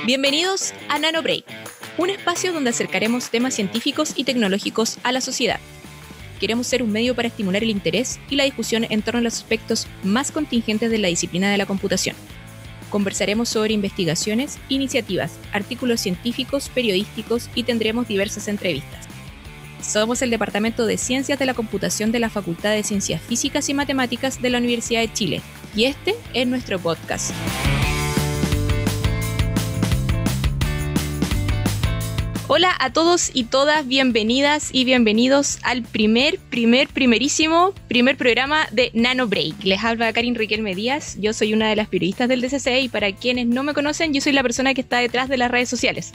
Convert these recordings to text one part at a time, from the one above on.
Bienvenidos a NanoBreak, un espacio donde acercaremos temas científicos y tecnológicos a la sociedad. Queremos ser un medio para estimular el interés y la discusión en torno a los aspectos más contingentes de la disciplina de la computación. Conversaremos sobre investigaciones, iniciativas, artículos científicos, periodísticos y tendremos diversas entrevistas. Somos el Departamento de Ciencias de la Computación de la Facultad de Ciencias Físicas y Matemáticas de la Universidad de Chile, y este es nuestro podcast. Hola a todos y todas, bienvenidas y bienvenidos al primerísimo programa de NanoBreak. Les habla Karin Riquelme Díaz, yo soy una de las periodistas del DCC y para quienes no me conocen, yo soy la persona que está detrás de las redes sociales.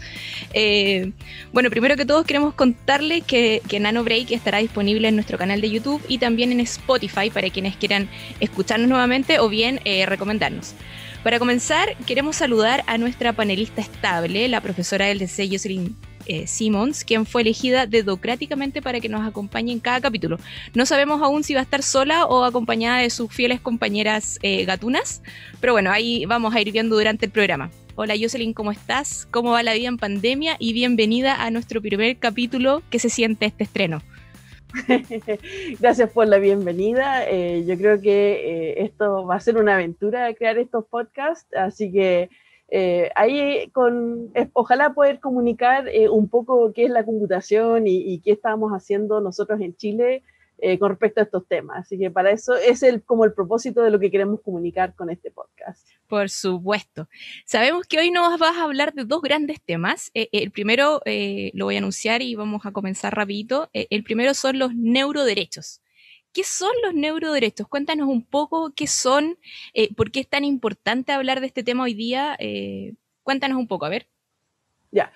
Bueno, primero que todo queremos contarles que NanoBreak estará disponible en nuestro canal de YouTube y también en Spotify para quienes quieran escucharnos nuevamente o bien recomendarnos. Para comenzar, queremos saludar a nuestra panelista estable, la profesora del DCC, Jocelyn Simmons, quien fue elegida dedocráticamente para que nos acompañe en cada capítulo. No sabemos aún si va a estar sola o acompañada de sus fieles compañeras gatunas, pero bueno, ahí vamos a ir viendo durante el programa. Hola Jocelyn, ¿cómo estás? ¿Cómo va la vida en pandemia? Y bienvenida a nuestro primer capítulo. ¿Qué se siente este estreno? Gracias por la bienvenida. Yo creo que esto va a ser una aventura crear estos podcasts, así que ojalá poder comunicar un poco qué es la computación y qué estamos haciendo nosotros en Chile con respecto a estos temas. Así que para eso es como el propósito de lo que queremos comunicar con este podcast. Por supuesto. Sabemos que hoy nos vas a hablar de dos grandes temas. El primero lo voy a anunciar y vamos a comenzar rapidito. El primero son los neuroderechos. ¿Qué son los neuroderechos? Cuéntanos un poco qué son, por qué es tan importante hablar de este tema hoy día. Cuéntanos un poco, a ver. Ya,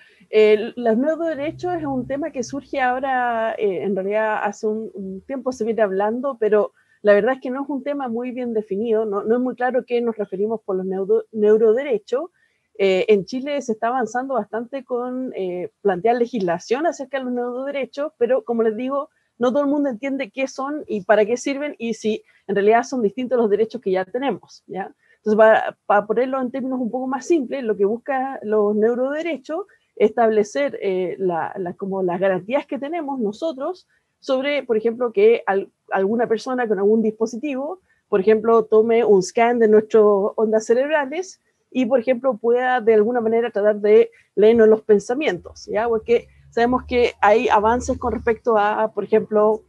los neuroderechos es un tema que surge ahora, en realidad hace un tiempo se viene hablando, pero la verdad es que no es un tema muy bien definido, no es muy claro qué nos referimos por los neuroderechos. En Chile se está avanzando bastante con plantear legislación acerca de los neuroderechos, pero como les digo, no todo el mundo entiende qué son y para qué sirven y si en realidad son distintos los derechos que ya tenemos, ¿ya? Entonces, para ponerlo en términos un poco más simples, lo que busca los neuroderechos es establecer como las garantías que tenemos nosotros sobre, por ejemplo, que alguna persona con algún dispositivo, por ejemplo, tome un scan de nuestras ondas cerebrales y, por ejemplo, pueda de alguna manera tratar de leernos los pensamientos, ¿ya? Porque sabemos que hay avances con respecto a, por ejemplo,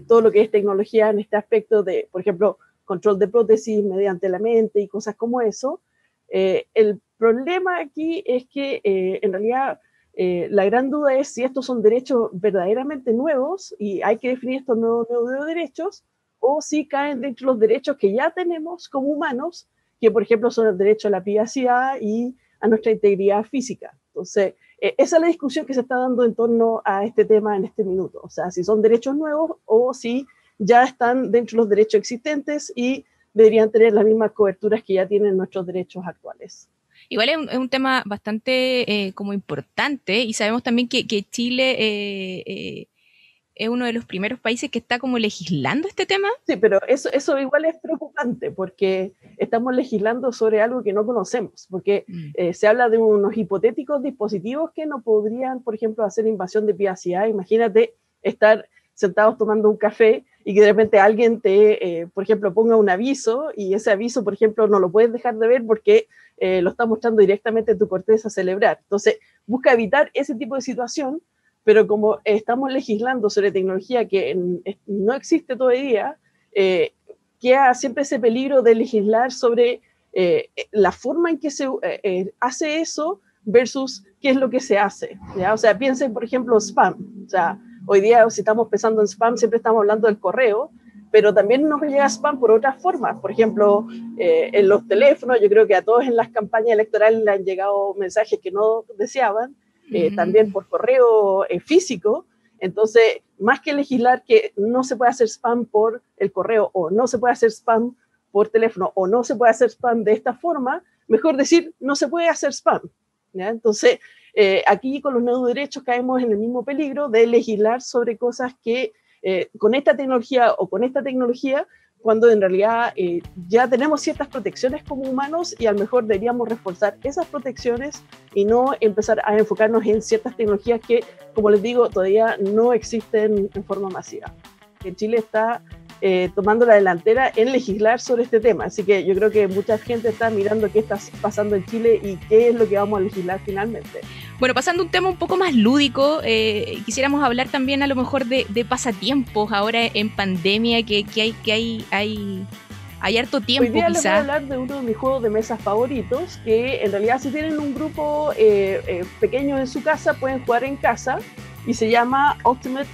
todo lo que es tecnología en este aspecto de, por ejemplo, control de prótesis mediante la mente y cosas como eso. El problema aquí es que en realidad la gran duda es si estos son derechos verdaderamente nuevos y hay que definir estos nuevos derechos o si caen dentro de los derechos que ya tenemos como humanos, que por ejemplo son el derecho a la privacidad y a nuestra integridad física. Entonces, esa es la discusión que se está dando en torno a este tema en este minuto. O sea, si son derechos nuevos o si ya están dentro de los derechos existentes y deberían tener las mismas coberturas que ya tienen nuestros derechos actuales. Igual es un tema bastante como importante y sabemos también que Chile es uno de los primeros países que está como legislando este tema. Sí, pero eso igual es preocupante porque estamos legislando sobre algo que no conocemos, porque se habla de unos hipotéticos dispositivos que no podrían, por ejemplo, hacer invasión de privacidad. Imagínate estar sentados tomando un café y que de repente alguien por ejemplo, ponga un aviso y ese aviso, por ejemplo, no lo puedes dejar de ver porque lo está mostrando directamente en tu corteza cerebral. Entonces, busca evitar ese tipo de situación, pero como estamos legislando sobre tecnología que no existe todavía, queda siempre ese peligro de legislar sobre la forma en que se hace eso versus qué es lo que se hace, ¿ya? O sea, piensen, por ejemplo, spam. O sea, hoy día, si estamos pensando en spam, siempre estamos hablando del correo, pero también nos llega spam por otras formas. Por ejemplo, en los teléfonos, yo creo que a todos en las campañas electorales le han llegado mensajes que no deseaban, también por correo físico. Entonces, más que legislar que no se puede hacer spam por el correo o no se puede hacer spam por teléfono o no se puede hacer spam de esta forma, mejor decir no se puede hacer spam, ¿ya? Entonces, aquí con los neuroderechos caemos en el mismo peligro de legislar sobre cosas que con esta tecnología o con esta tecnología cuando en realidad ya tenemos ciertas protecciones como humanos y a lo mejor deberíamos reforzar esas protecciones y no empezar a enfocarnos en ciertas tecnologías que, como les digo, todavía no existen en forma masiva. Que Chile está tomando la delantera en legislar sobre este tema, así que yo creo que mucha gente está mirando qué está pasando en Chile y qué es lo que vamos a legislar finalmente. Bueno, pasando a un tema un poco más lúdico, quisiéramos hablar también a lo mejor de pasatiempos ahora en pandemia, que hay harto tiempo. Hoy día les voy a hablar de uno de mis juegos de mesa favoritos, que en realidad si tienen un grupo pequeño en su casa, pueden jugar en casa, y se llama Ultimate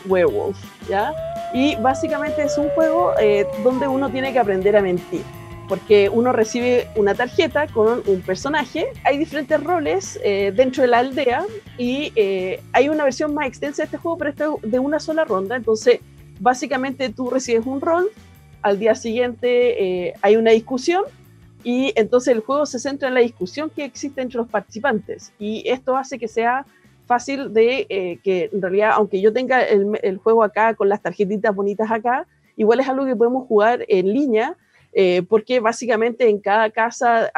Werewolf, ¿ya? Y básicamente es un juego donde uno tiene que aprender a mentir, porque uno recibe una tarjeta con un personaje, hay diferentes roles dentro de la aldea, y hay una versión más extensa de este juego, pero esto es de una sola ronda, entonces básicamente tú recibes un rol, al día siguiente hay una discusión, y entonces el juego se centra en la discusión que existe entre los participantes, y esto hace que sea fácil de que en realidad, aunque yo tenga el juego acá con las tarjetitas bonitas acá, igual es algo que podemos jugar en línea, porque básicamente en cada casa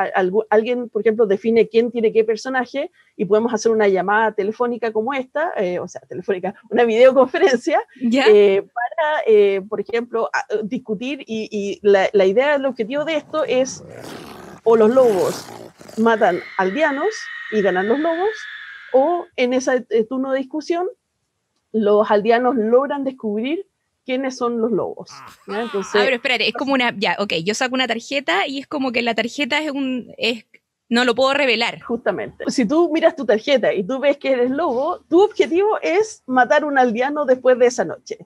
alguien, por ejemplo, define quién tiene qué personaje y podemos hacer una llamada telefónica como esta, o sea, telefónica, una videoconferencia, para, por ejemplo, discutir y la idea, el objetivo de esto es o los lobos matan aldeanos y ganan los lobos, o en ese turno de discusión, los aldeanos logran descubrir quiénes son los lobos, ¿no? Entonces, pero espérate, es como una... Ya, ok, yo saco una tarjeta y es como que la tarjeta no lo puedo revelar. Justamente. Si tú miras tu tarjeta y tú ves que eres lobo, tu objetivo es matar un aldeano después de esa noche.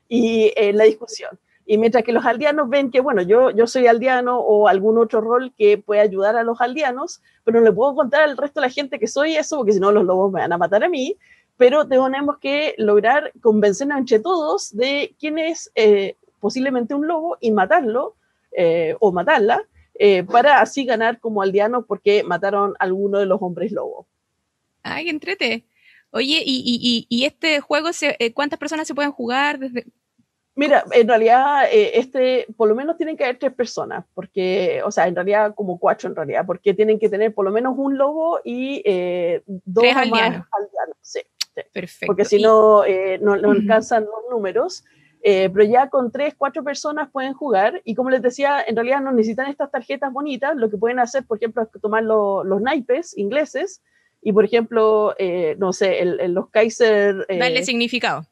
Y la discusión. Y mientras que los aldeanos ven que, bueno, yo soy aldeano o algún otro rol que puede ayudar a los aldeanos, pero no le puedo contar al resto de la gente que soy eso, porque si no los lobos me van a matar a mí, pero tenemos que lograr convencernos entre todos de quién es posiblemente un lobo y matarlo o matarla, para así ganar como aldeanos porque mataron a alguno de los hombres lobo. ¡Ay, qué entrete! Oye, ¿y este juego, cuántas personas se pueden jugar desde...? Mira, en realidad por lo menos tienen que haber 3 personas, porque, o sea, en realidad como 4 en realidad, porque tienen que tener por lo menos un lobo y 2 aldeanos. Aldeanos, sí. Perfecto. Porque si no, no alcanzan los números, pero ya con 3, 4 personas pueden jugar, y como les decía, en realidad no necesitan estas tarjetas bonitas, lo que pueden hacer, por ejemplo, es tomar los naipes ingleses, y por ejemplo, no sé, los Kaiser... darle significado.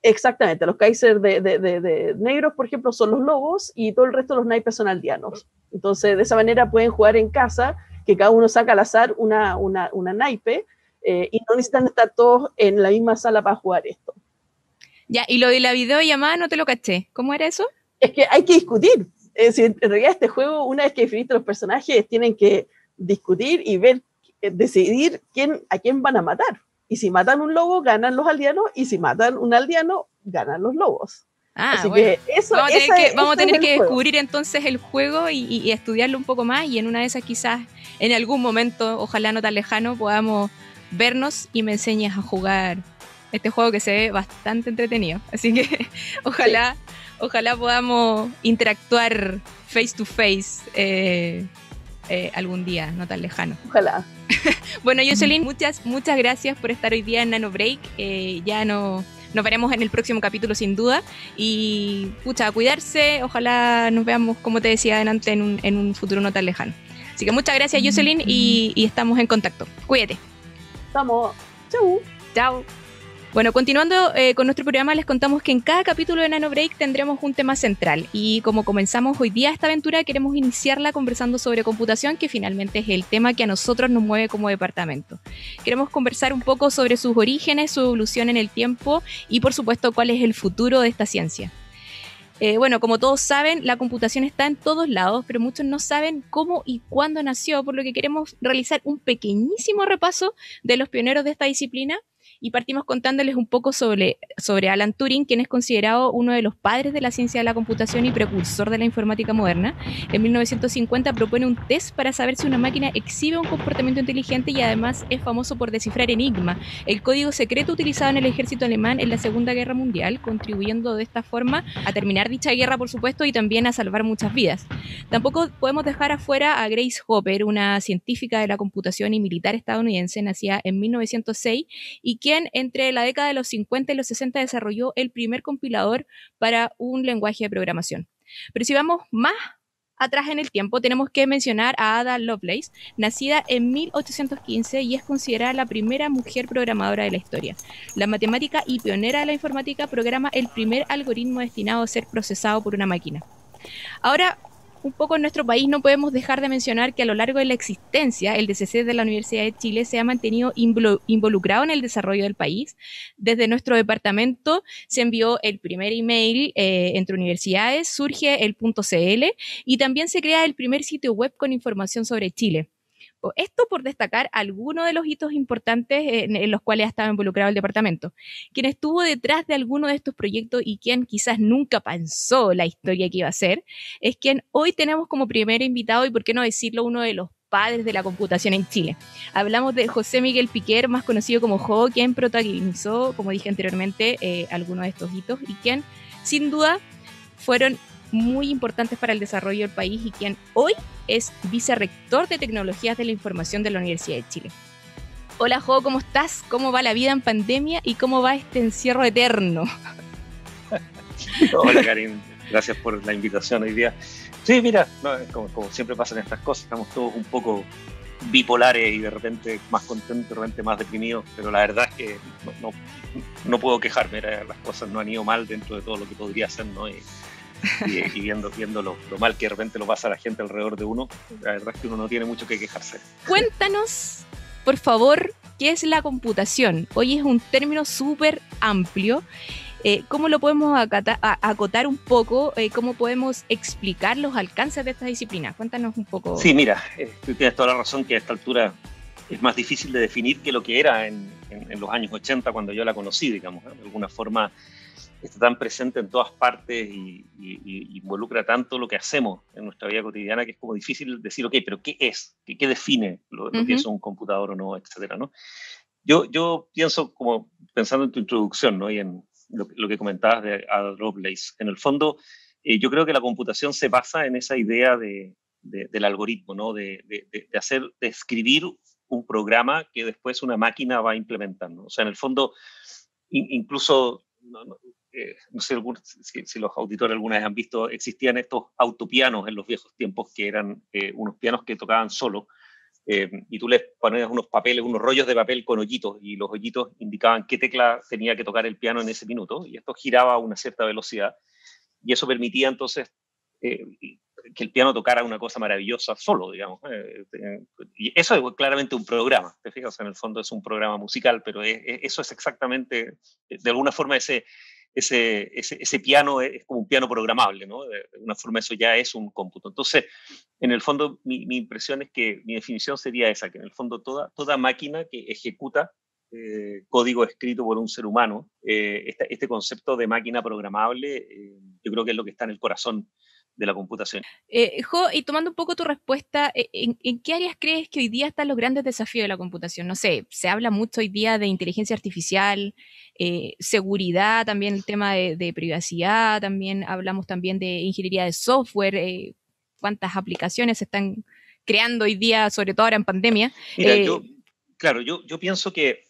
Exactamente, los Kaiser de negros, por ejemplo, son los lobos y todo el resto de los naipes son aldeanos. Entonces, de esa manera pueden jugar en casa, que cada uno saca al azar una naipe, y no necesitan estar todos en la misma sala para jugar esto. Ya, y lo de la videollamada no te lo caché. ¿Cómo era eso? Es que hay que discutir. Es decir, en realidad este juego, una vez que definiste los personajes, tienen que discutir y decidir a quién van a matar. Y si matan un lobo, ganan los aldeanos, y si matan un aldeano, ganan los lobos. Así bueno, que eso, vamos a tener que descubrir entonces el juego y estudiarlo un poco más, y en una de esas quizás en algún momento, ojalá no tan lejano, podamos vernos y me enseñes a jugar este juego que se ve bastante entretenido. Así que ojalá podamos interactuar face to face algún día, no tan lejano. Ojalá. Bueno, Jocelyn, muchas gracias por estar hoy día en Nano Break. Ya nos veremos en el próximo capítulo sin duda. Y pucha, a cuidarse. Ojalá nos veamos, como te decía adelante, en un futuro no tan lejano. Así que muchas gracias, Jocelyn, y estamos en contacto. Cuídate. Estamos. Chau. Chao. Bueno, continuando con nuestro programa, les contamos que en cada capítulo de Nano Break tendremos un tema central, y como comenzamos hoy día esta aventura, queremos iniciarla conversando sobre computación, que finalmente es el tema que a nosotros nos mueve como departamento. Queremos conversar un poco sobre sus orígenes, su evolución en el tiempo y, por supuesto, cuál es el futuro de esta ciencia. Bueno, como todos saben, la computación está en todos lados, pero muchos no saben cómo y cuándo nació, por lo que queremos realizar un pequeñísimo repaso de los pioneros de esta disciplina. y partimos contándoles un poco sobre Alan Turing, quien es considerado uno de los padres de la ciencia de la computación y precursor de la informática moderna. En 1950 propone un test para saber si una máquina exhibe un comportamiento inteligente y además es famoso por descifrar Enigma, el código secreto utilizado en el ejército alemán en la Segunda Guerra Mundial, contribuyendo de esta forma a terminar dicha guerra, por supuesto, y también a salvar muchas vidas. Tampoco podemos dejar afuera a Grace Hopper, una científica de la computación y militar estadounidense, nacida en 1906, y quien entre la década de los 50 y los 60 desarrolló el primer compilador para un lenguaje de programación. Pero si vamos más atrás en el tiempo, tenemos que mencionar a Ada Lovelace, nacida en 1815 y es considerada la primera mujer programadora de la historia. La matemática y pionera de la informática programa el primer algoritmo destinado a ser procesado por una máquina. Ahora, un poco en nuestro país no podemos dejar de mencionar que a lo largo de la existencia, el DCC de la Universidad de Chile se ha mantenido involucrado en el desarrollo del país. Desde nuestro departamento se envió el primer email entre universidades, surge el .cl y también se crea el primer sitio web con información sobre Chile. Esto por destacar algunos de los hitos importantes en los cuales ha estado involucrado el departamento. Quien estuvo detrás de alguno de estos proyectos y quien quizás nunca pensó la historia que iba a ser, es quien hoy tenemos como primer invitado y, por qué no decirlo, uno de los padres de la computación en Chile. Hablamos de José Miguel Piquer, más conocido como Jo, quien protagonizó, como dije anteriormente, algunos de estos hitos y quien, sin duda, fueron muy importantes para el desarrollo del país y quien hoy es vicerrector de Tecnologías de la Información de la Universidad de Chile. Hola Jo, ¿cómo estás? ¿Cómo va la vida en pandemia y cómo va este encierro eterno? Hola Karin, gracias por la invitación hoy día. Sí, mira, no, como siempre pasan estas cosas, estamos todos un poco bipolares y de repente más contentos, de repente más deprimidos, pero la verdad es que no puedo quejarme, las cosas no han ido mal dentro de todo lo que podría ser, ¿no? Y viendo lo mal que de repente lo pasa a la gente alrededor de uno, la verdad es que uno no tiene mucho que quejarse. Cuéntanos, por favor, ¿qué es la computación? Hoy es un término súper amplio. ¿Cómo lo podemos acotar un poco? ¿Cómo podemos explicar los alcances de esta disciplina? Cuéntanos un poco. Sí, mira, tú tienes toda la razón que a esta altura es más difícil de definir que lo que era en los años 80 cuando yo la conocí, digamos, ¿eh? De alguna forma está tan presente en todas partes y involucra tanto lo que hacemos en nuestra vida cotidiana que es como difícil decir, ok, pero ¿qué es? ¿Qué define lo que es un computador o no, etcétera, ¿no? Yo pienso, como pensando en tu introducción, ¿no? Y en lo que comentabas de Ada Lovelace, en el fondo, yo creo que la computación se basa en esa idea del algoritmo, ¿no? De escribir un programa que después una máquina va implementando. O sea, en el fondo, incluso... No sé si los auditores alguna vez han visto, existían estos autopianos en los viejos tiempos que eran unos pianos que tocaban solo y tú les ponías unos papeles, unos rollos de papel con hoyitos y los hoyitos indicaban qué tecla tenía que tocar el piano en ese minuto y esto giraba a una cierta velocidad y eso permitía entonces que el piano tocara una cosa maravillosa solo, digamos. Y eso es claramente un programa, ¿te fijas? O sea, en el fondo es un programa musical, pero eso es exactamente, de alguna forma ese piano es como un piano programable, ¿no? De alguna forma eso ya es un cómputo. Entonces, en el fondo, mi impresión es que mi definición sería esa, que en el fondo toda máquina que ejecuta código escrito por un ser humano, este concepto de máquina programable, yo creo que es lo que está en el corazón de la computación. Jo, y tomando un poco tu respuesta, ¿en qué áreas crees que hoy día están los grandes desafíos de la computación? No sé, se habla mucho hoy día de inteligencia artificial, seguridad, también el tema de privacidad, también hablamos también de ingeniería de software, cuántas aplicaciones se están creando hoy día, sobre todo ahora en pandemia. Mira, yo pienso que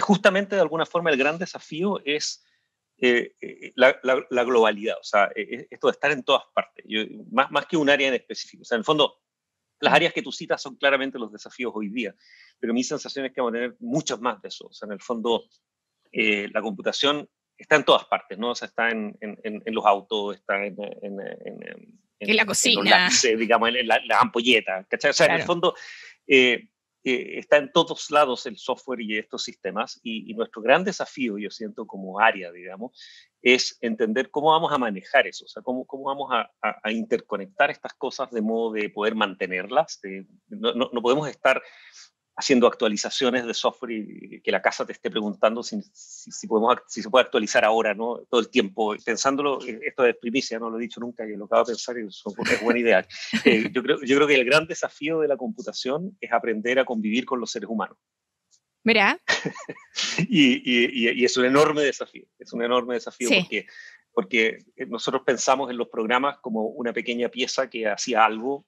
justamente de alguna forma el gran desafío es la globalidad, o sea, esto de estar en todas partes, más que un área en específico. O sea, en el fondo, las áreas que tú citas son claramente los desafíos hoy día, pero mi sensación es que vamos a tener muchos más de eso. O sea, en el fondo, la computación está en todas partes, ¿no? O sea, está en los autos, está en la cocina, en los lápices, digamos, en la ampolleta, ¿cachai? O sea, claro. En el fondo... está en todos lados el software y estos sistemas y nuestro gran desafío, yo siento como área, digamos, es entender cómo vamos a manejar eso, o sea, cómo vamos a interconectar estas cosas de modo de poder mantenerlas. No podemos estar haciendo actualizaciones de software y que la casa te esté preguntando si se puede actualizar ahora, ¿no? Todo el tiempo. Pensándolo, esto es primicia, no lo he dicho nunca y lo acabo de pensar y es buena idea. Yo creo que el gran desafío de la computación es aprender a convivir con los seres humanos. Mira. y es un enorme desafío. Es un enorme desafío sí. porque nosotros pensamos en los programas como una pequeña pieza que hacía algo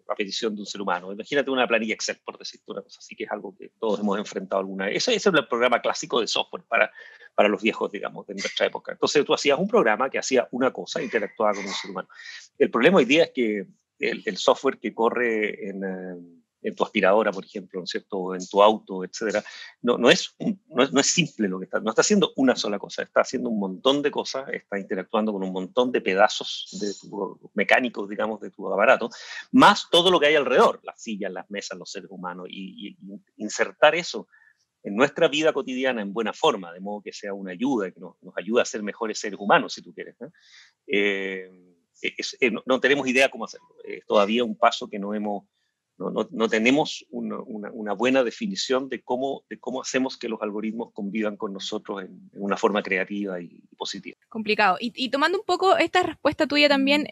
a petición de un ser humano. Imagínate una planilla Excel, por decirte una cosa así, que es algo que todos hemos enfrentado alguna vez. Ese es el programa clásico de software para los viejos, digamos, de nuestra época. Entonces tú hacías un programa que hacía una cosa, interactuaba con un ser humano. El problema hoy día es que el software que corre en tu aspiradora, por ejemplo, ¿no es cierto? En tu auto, etcétera, no es simple lo que no está haciendo una sola cosa, está haciendo un montón de cosas, está interactuando con un montón de pedazos mecánicos, digamos, de tu aparato, más todo lo que hay alrededor, las sillas, las mesas, los seres humanos, y insertar eso en nuestra vida cotidiana en buena forma, de modo que sea una ayuda, que nos ayude a ser mejores seres humanos, si tú quieres, ¿no? No tenemos idea cómo hacerlo. Es todavía un paso que no tenemos una buena definición de cómo hacemos que los algoritmos convivan con nosotros en una forma creativa y positiva. Complicado. Y tomando un poco esta respuesta tuya también,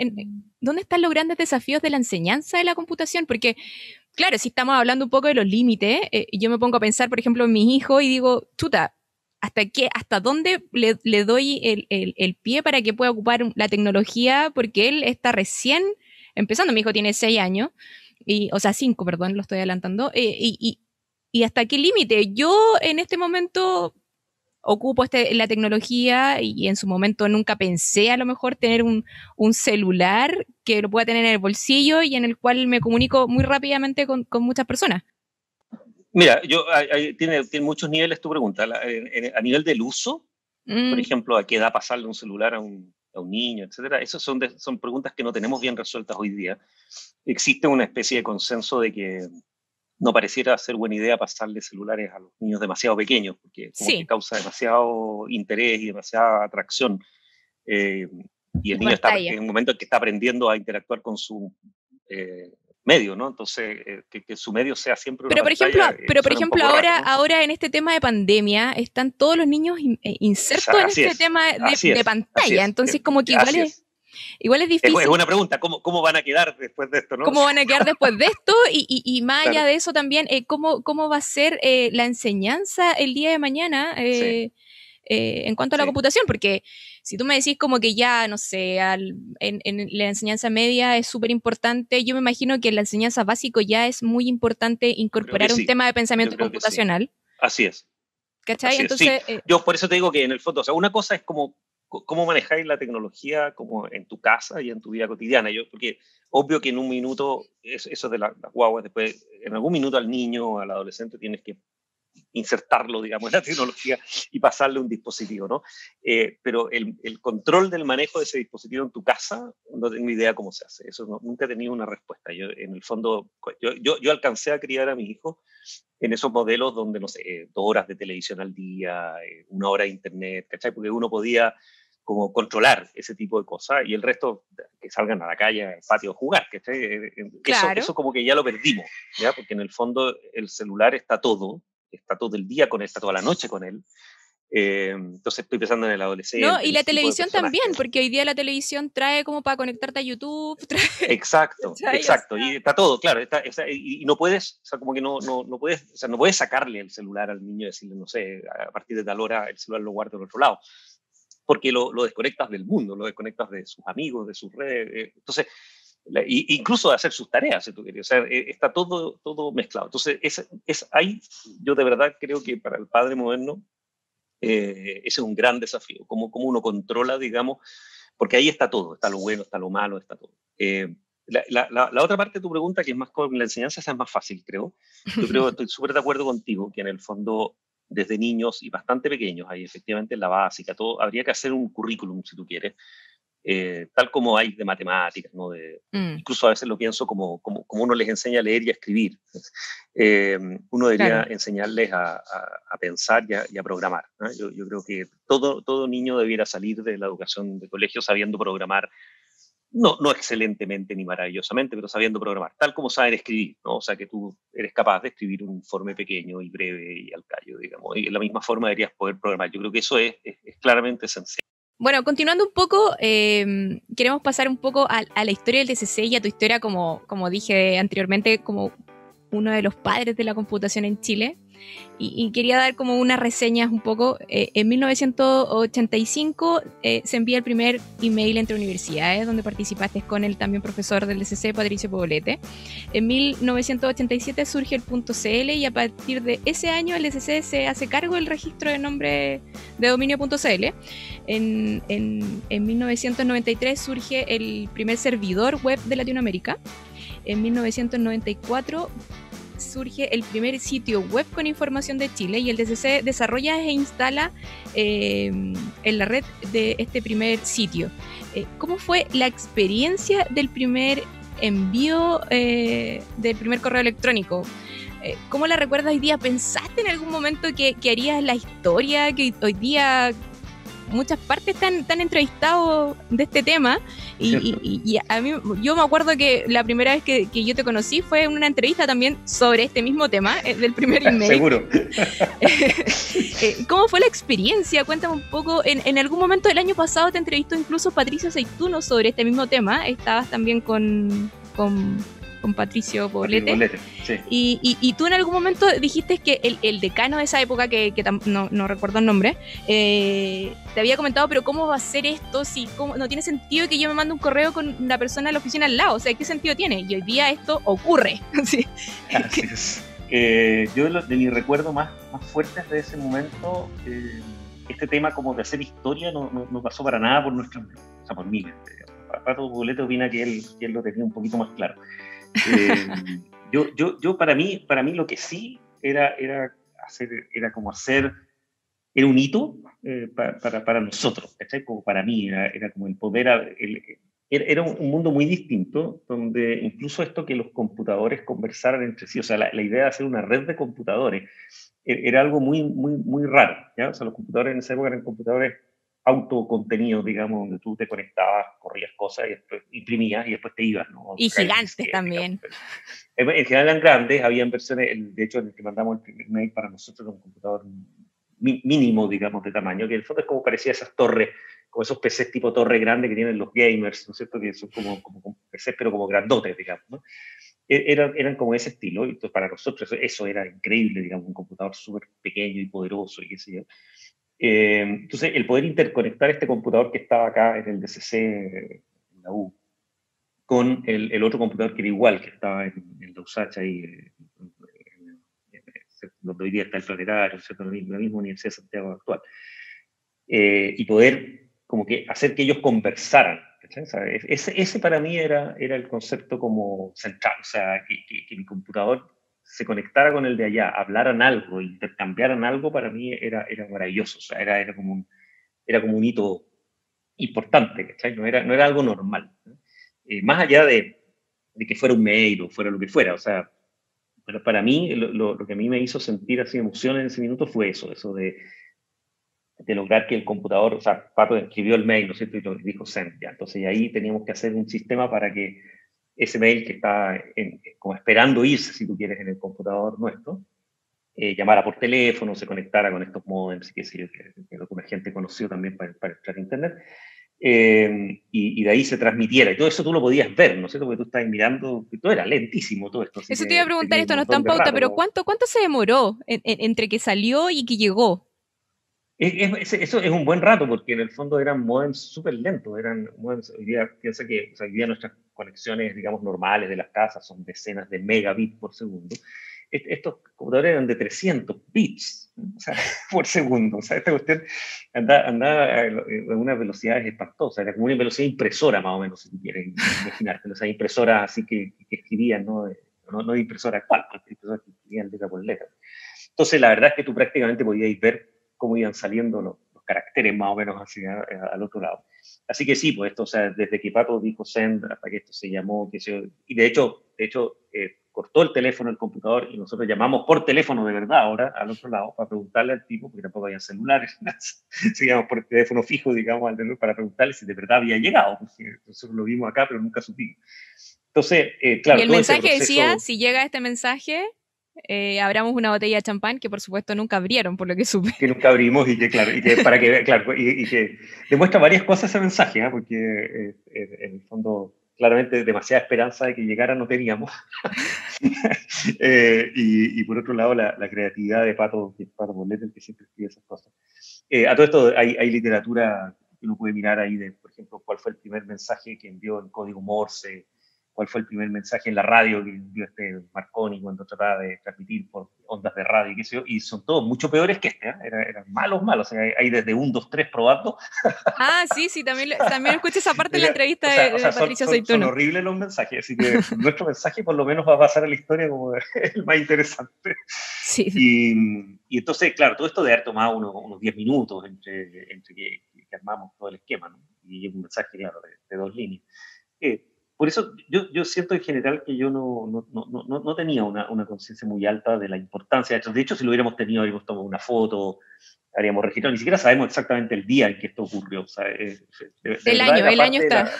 ¿dónde están los grandes desafíos de la enseñanza de la computación? Porque, claro, si estamos hablando un poco de los límites, yo me pongo a pensar, por ejemplo, en mis hijos y digo, chuta, ¿hasta dónde le doy el pie para que pueda ocupar la tecnología? Porque él está recién empezando, mi hijo tiene 6 años, o sea, 5, perdón, lo estoy adelantando, y hasta qué límite. Yo en este momento ocupo la tecnología y en su momento nunca pensé a lo mejor tener un celular que lo pueda tener en el bolsillo y en el cual me comunico muy rápidamente con muchas personas. Mira, tiene muchos niveles tu pregunta. A nivel del uso, por ejemplo, ¿a qué edad pasarle un celular a un niño, etcétera? Esas son preguntas que no tenemos bien resueltas hoy día. Existe una especie de consenso de que no pareciera ser buena idea pasarle celulares a los niños demasiado pequeños, porque como que causa demasiado interés y demasiada atracción. Y el niño está en un momento en que está aprendiendo a interactuar con su medio, ¿no? Entonces, que su medio sea siempre una pantalla. Pero por ejemplo ahora en este tema de pandemia están todos los niños insertos en este tema de pantalla. Entonces, como que igual es difícil. Es una pregunta, ¿cómo van a quedar después de esto, no? ¿Cómo van a quedar después de esto? Y más allá de eso también, ¿cómo va a ser la enseñanza el día de mañana en cuanto a la computación? Porque si tú me decís como que ya, no sé, en la enseñanza media es súper importante, yo me imagino que en la enseñanza básica ya es muy importante incorporar un tema de pensamiento computacional. Sí. Así es. ¿Cachai? Así entonces, sí. Yo por eso te digo que en el fondo, o sea, una cosa es cómo manejáis la tecnología como en tu casa y en tu vida cotidiana. Porque obvio que en un minuto, eso de las guaguas, después, en algún minuto al niño o al adolescente tienes que insertarlo, digamos, en la tecnología y pasarle un dispositivo, ¿no? Pero el control del manejo de ese dispositivo en tu casa, no tengo idea cómo se hace. Eso nunca he tenido una respuesta. Yo, en el fondo, yo alcancé a criar a mis hijos en esos modelos donde, no sé, 2 horas de televisión al día, 1 hora de internet, ¿cachai? Porque uno podía como controlar ese tipo de cosas y el resto que salgan a la calle, al patio a jugar, ¿cachai? Claro. Eso como que ya lo perdimos, ¿ya? Porque en el fondo el celular está todo el día con él, está toda la noche con él. Entonces estoy pensando en el adolescente. No, y la televisión también, porque hoy día la televisión trae como para conectarte a YouTube. Exacto. Y está todo, claro. Y no puedes, o sea, como que no puedes sacarle el celular al niño y decirle, no sé, a partir de tal hora el celular lo guardo en otro lado. Porque lo desconectas del mundo, lo desconectas de sus amigos, de sus redes. Entonces, incluso de hacer sus tareas, si tú quieres. O sea, está todo mezclado. Entonces, ahí yo de verdad creo que para el padre moderno ese es un gran desafío. Cómo uno controla, digamos, porque ahí está todo. Está lo bueno, está lo malo, está todo. La otra parte de tu pregunta, que es más con la enseñanza, esa es más fácil, creo. Estoy súper de acuerdo contigo, que en el fondo, desde niños y bastante pequeños, ahí efectivamente en la básica, todo, habría que hacer un currículum, si tú quieres, tal como hay de matemáticas, ¿no? Incluso a veces lo pienso como uno les enseña a leer y a escribir. Uno debería enseñarles a pensar y a programar, ¿no? Yo creo que todo niño debiera salir de la educación de colegio sabiendo programar no excelentemente ni maravillosamente, pero sabiendo programar, tal como saben escribir, ¿no? O sea, que tú eres capaz de escribir un informe pequeño y breve y al callo, digamos, y de la misma forma deberías poder programar. Yo creo que eso es claramente esencial. Bueno, continuando un poco, queremos pasar un poco a la historia del DCC y a tu historia, como dije anteriormente, como uno de los padres de la computación en Chile. Y quería dar como unas reseñas un poco. En 1985 se envía el primer email entre universidades, donde participaste con el también profesor del DCC, Patricio Poblete. En 1987 surge el .cl y a partir de ese año el DCC se hace cargo del registro de nombre de dominio.cl. En 1993 surge el primer servidor web de Latinoamérica. En 1994 surge el primer sitio web con información de Chile y el DCC desarrolla e instala en la red de este primer sitio. ¿Cómo fue la experiencia del primer envío del primer correo electrónico? ¿Cómo la recuerdas hoy día? ¿Pensaste en algún momento que harías la historia que hoy día muchas partes están entrevistados de este tema? Y a mí, yo me acuerdo que la primera vez que yo te conocí fue en una entrevista también sobre este mismo tema, del primer email. Seguro. ¿Cómo fue la experiencia? Cuéntame un poco. En algún momento del año pasado te entrevistó incluso Patricio Aceituno sobre este mismo tema. Estabas también con Patricio Poblete. Sí. Y tú en algún momento dijiste que el decano de esa época, que no recuerdo el nombre, te había comentado, pero ¿cómo va a ser esto? Si no tiene sentido que yo me mande un correo con la persona de la oficina al lado. O sea, ¿qué sentido tiene? Y hoy día esto ocurre. ¿Sí? Así es. Yo de mi recuerdo más fuertes de ese momento, este tema como de hacer historia no pasó para nada por nuestra mente, o sea, por mi mente. Pato Poblete opina que él lo tenía un poquito más claro. Yo para mí lo que sí era un hito para nosotros, ¿cachai? Como para mí era como el poder, era un mundo muy distinto, donde incluso esto que los computadores conversaran entre sí, o sea, la idea de hacer una red de computadores era algo muy, muy, muy raro, ¿ya? O sea, los computadores en esa época eran computadores autocontenidos, digamos, donde tú te conectabas, corrías cosas y después imprimías y después te ibas, ¿no? Y gigantes también. En general eran grandes, habían versiones, de hecho, en el que mandamos el primer mail para nosotros era un computador mínimo, digamos, de tamaño, que en el fondo es como parecía esas torres, como esos PCs tipo torre grande que tienen los gamers, ¿no es cierto? Que son como PCs, pero como grandotes, digamos, ¿no? Eran como ese estilo, y entonces para nosotros eso era increíble, digamos, un computador súper pequeño y poderoso y qué sé yo. Entonces, el poder interconectar este computador que estaba acá en el DCC, en la U, con el otro computador que era igual, que estaba en la USACH ahí, donde hoy día está el planetario, ¿cierto? La misma Universidad de Santiago actual, y poder como que hacer que ellos conversaran. O sea, ese para mí era el concepto como central, o sea, que mi computador se conectara con el de allá, hablaran algo, intercambiaran algo, para mí era maravilloso, o sea, era como un hito importante, ¿cachai? No era algo normal, ¿no? Más allá de que fuera un mail o fuera lo que fuera, o sea, pero para mí, lo que a mí me hizo sentir así emoción en ese minuto fue eso de lograr que el computador, o sea, Pato escribió el mail, ¿no es cierto? Y lo dijo send, ya. Entonces, ahí teníamos que hacer un sistema para que ese mail que está como esperando irse, si tú quieres, en el computador nuestro, llamara por teléfono, se conectara con estos modems, qué sé yo, que lo que la gente conoció también para entrar a Internet, y de ahí se transmitiera. Y todo eso tú lo podías ver, ¿no es cierto? Porque tú estabas mirando, todo era lentísimo todo esto. Eso te iba a preguntar, esto no está en pauta, pero ¿cuánto se demoró entre que salió y que llegó? Eso es un buen rato, porque en el fondo eran modems súper lentos, eran modems, hoy día, piensa que, o sea, hoy día nuestras conexiones, digamos, normales de las casas son decenas de megabits por segundo. Estos computadores eran de 300 bits, ¿no? O sea, por segundo. O sea, esta cuestión andaba a unas velocidades espantosas, era como una velocidad impresora, más o menos, si tú quieres imaginarte. O sea, impresoras así que escribían, no de impresora actual, porque impresoras que escribían letra por letra. Entonces, la verdad es que tú prácticamente podías ver cómo iban saliendo los caracteres más o menos hacia al otro lado. Así que sí, pues esto, o sea, desde que Pato dijo send hasta que esto se llamó, y de hecho cortó el teléfono, el computador, y nosotros llamamos por teléfono de verdad ahora al otro lado para preguntarle al tipo, porque tampoco había celulares, seguíamos por el teléfono fijo, digamos, para preguntarle si de verdad había llegado, porque nosotros lo vimos acá, pero nunca supimos. Entonces, claro, y el todo ese mensaje proceso, decía, si llega este mensaje, abramos una botella de champán, que por supuesto nunca abrieron, por lo que supe. que nunca abrimos y que, claro, y que para que, claro, y que demuestra varias cosas ese mensaje, ¿eh? Porque en el fondo, claramente, demasiada esperanza de que llegara no teníamos. Y por otro lado, la creatividad de Pato Bolet, el que siempre escribe esas cosas. A todo esto, hay literatura que uno puede mirar ahí de, por ejemplo, cuál fue el primer mensaje que envió en código Morse, cuál fue el primer mensaje en la radio que envió Marconi cuando trataba de transmitir por ondas de radio, y qué sé yo, y son todos mucho peores que este, ¿eh? Eran malos, o sea, hay desde 1, 2, 3 probando. Ah, sí, también escuché esa parte en la entrevista o sea, de Patricio Aceituno. Son horribles los mensajes, así que nuestro mensaje por lo menos va a pasar a la historia como el más interesante. Sí. Y entonces, claro, todo esto de haber tomado unos 10 minutos entre que armamos todo el esquema, ¿no? Y un mensaje, claro, de 2 líneas. Por eso yo siento en general que yo no tenía una conciencia muy alta de la importancia de esto. De hecho, si lo hubiéramos tenido, habríamos tomado una foto, habríamos registrado. Ni siquiera sabemos exactamente el día en que esto ocurrió. O sea, el año está.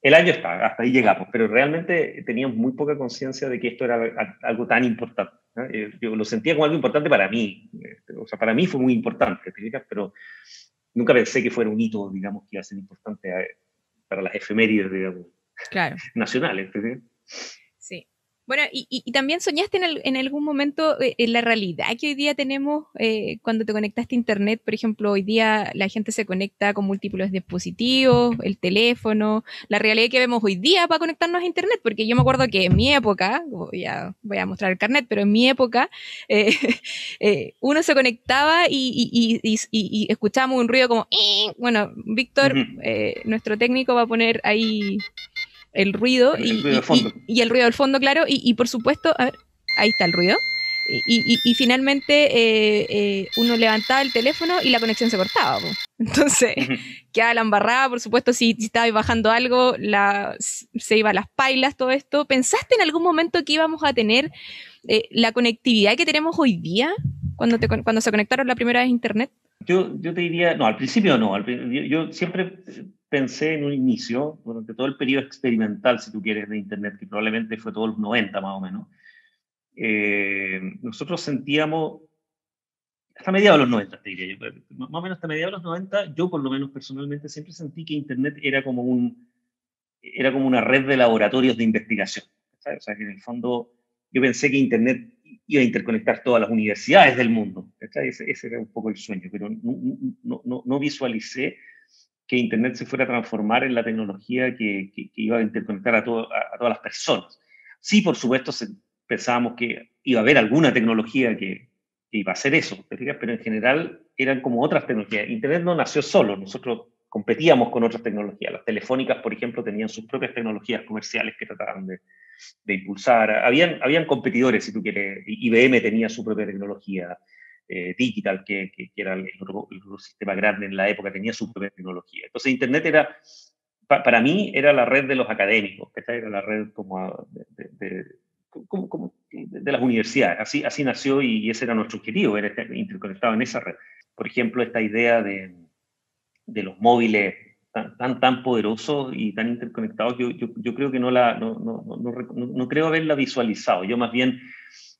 El año está, hasta ahí llegamos. Pero realmente teníamos muy poca conciencia de que esto era algo tan importante, ¿no? Yo lo sentía como algo importante para mí. O sea, para mí fue muy importante, pero nunca pensé que fuera un hito, digamos, que iba a ser importante para las efemérides, digamos. Claro. Nacionales. Sí. Bueno, y también soñaste en algún momento en la realidad que hoy día tenemos cuando te conectaste a internet. Por ejemplo, hoy día la gente se conecta con múltiples dispositivos, el teléfono, la realidad que vemos hoy día para conectarnos a internet, porque yo me acuerdo que en mi época, voy a mostrar el carnet, pero en mi época uno se conectaba y escuchábamos un ruido como bueno, Víctor, nuestro técnico, va a poner ahí el ruido y el ruido del fondo, claro, y por supuesto, a ver, ahí está el ruido, y finalmente uno levantaba el teléfono y la conexión se cortaba, po. Entonces quedaba la embarrada, por supuesto, si estabas bajando algo, se iba a las pailas, todo esto. ¿Pensaste en algún momento que íbamos a tener la conectividad que tenemos hoy día cuando se conectaron la primera vez a internet? Yo te diría, no, al principio no. Yo siempre pensé en un inicio, durante todo el periodo experimental, si tú quieres, de Internet, que probablemente fue todos los 90 más o menos, nosotros sentíamos, hasta mediados de los 90, te diría yo, más o menos hasta mediados de los 90, yo por lo menos personalmente siempre sentí que Internet era como una red de laboratorios de investigación, ¿sabes? O sea, que en el fondo yo pensé que Internet iba a interconectar todas las universidades del mundo, ¿sabes? Ese era un poco el sueño, pero no visualicé que Internet se fuera a transformar en la tecnología que iba a interconectar a todas las personas. Sí, por supuesto, pensábamos que iba a haber alguna tecnología que iba a hacer eso, pero en general eran como otras tecnologías. Internet no nació solo, nosotros competíamos con otras tecnologías. Las telefónicas, por ejemplo, tenían sus propias tecnologías comerciales que trataban de impulsar. Habían competidores, si tú quieres. IBM tenía su propia tecnología. Digital, que era el otro sistema grande en la época, tenía su propia tecnología. Entonces, Internet era, para mí, era la red de los académicos, era la red como de las universidades. Así nació y ese era nuestro objetivo, era estar interconectado en esa red. Por ejemplo, esta idea de los móviles tan poderosos y tan interconectados, yo creo que no creo haberla visualizado. Yo más bien,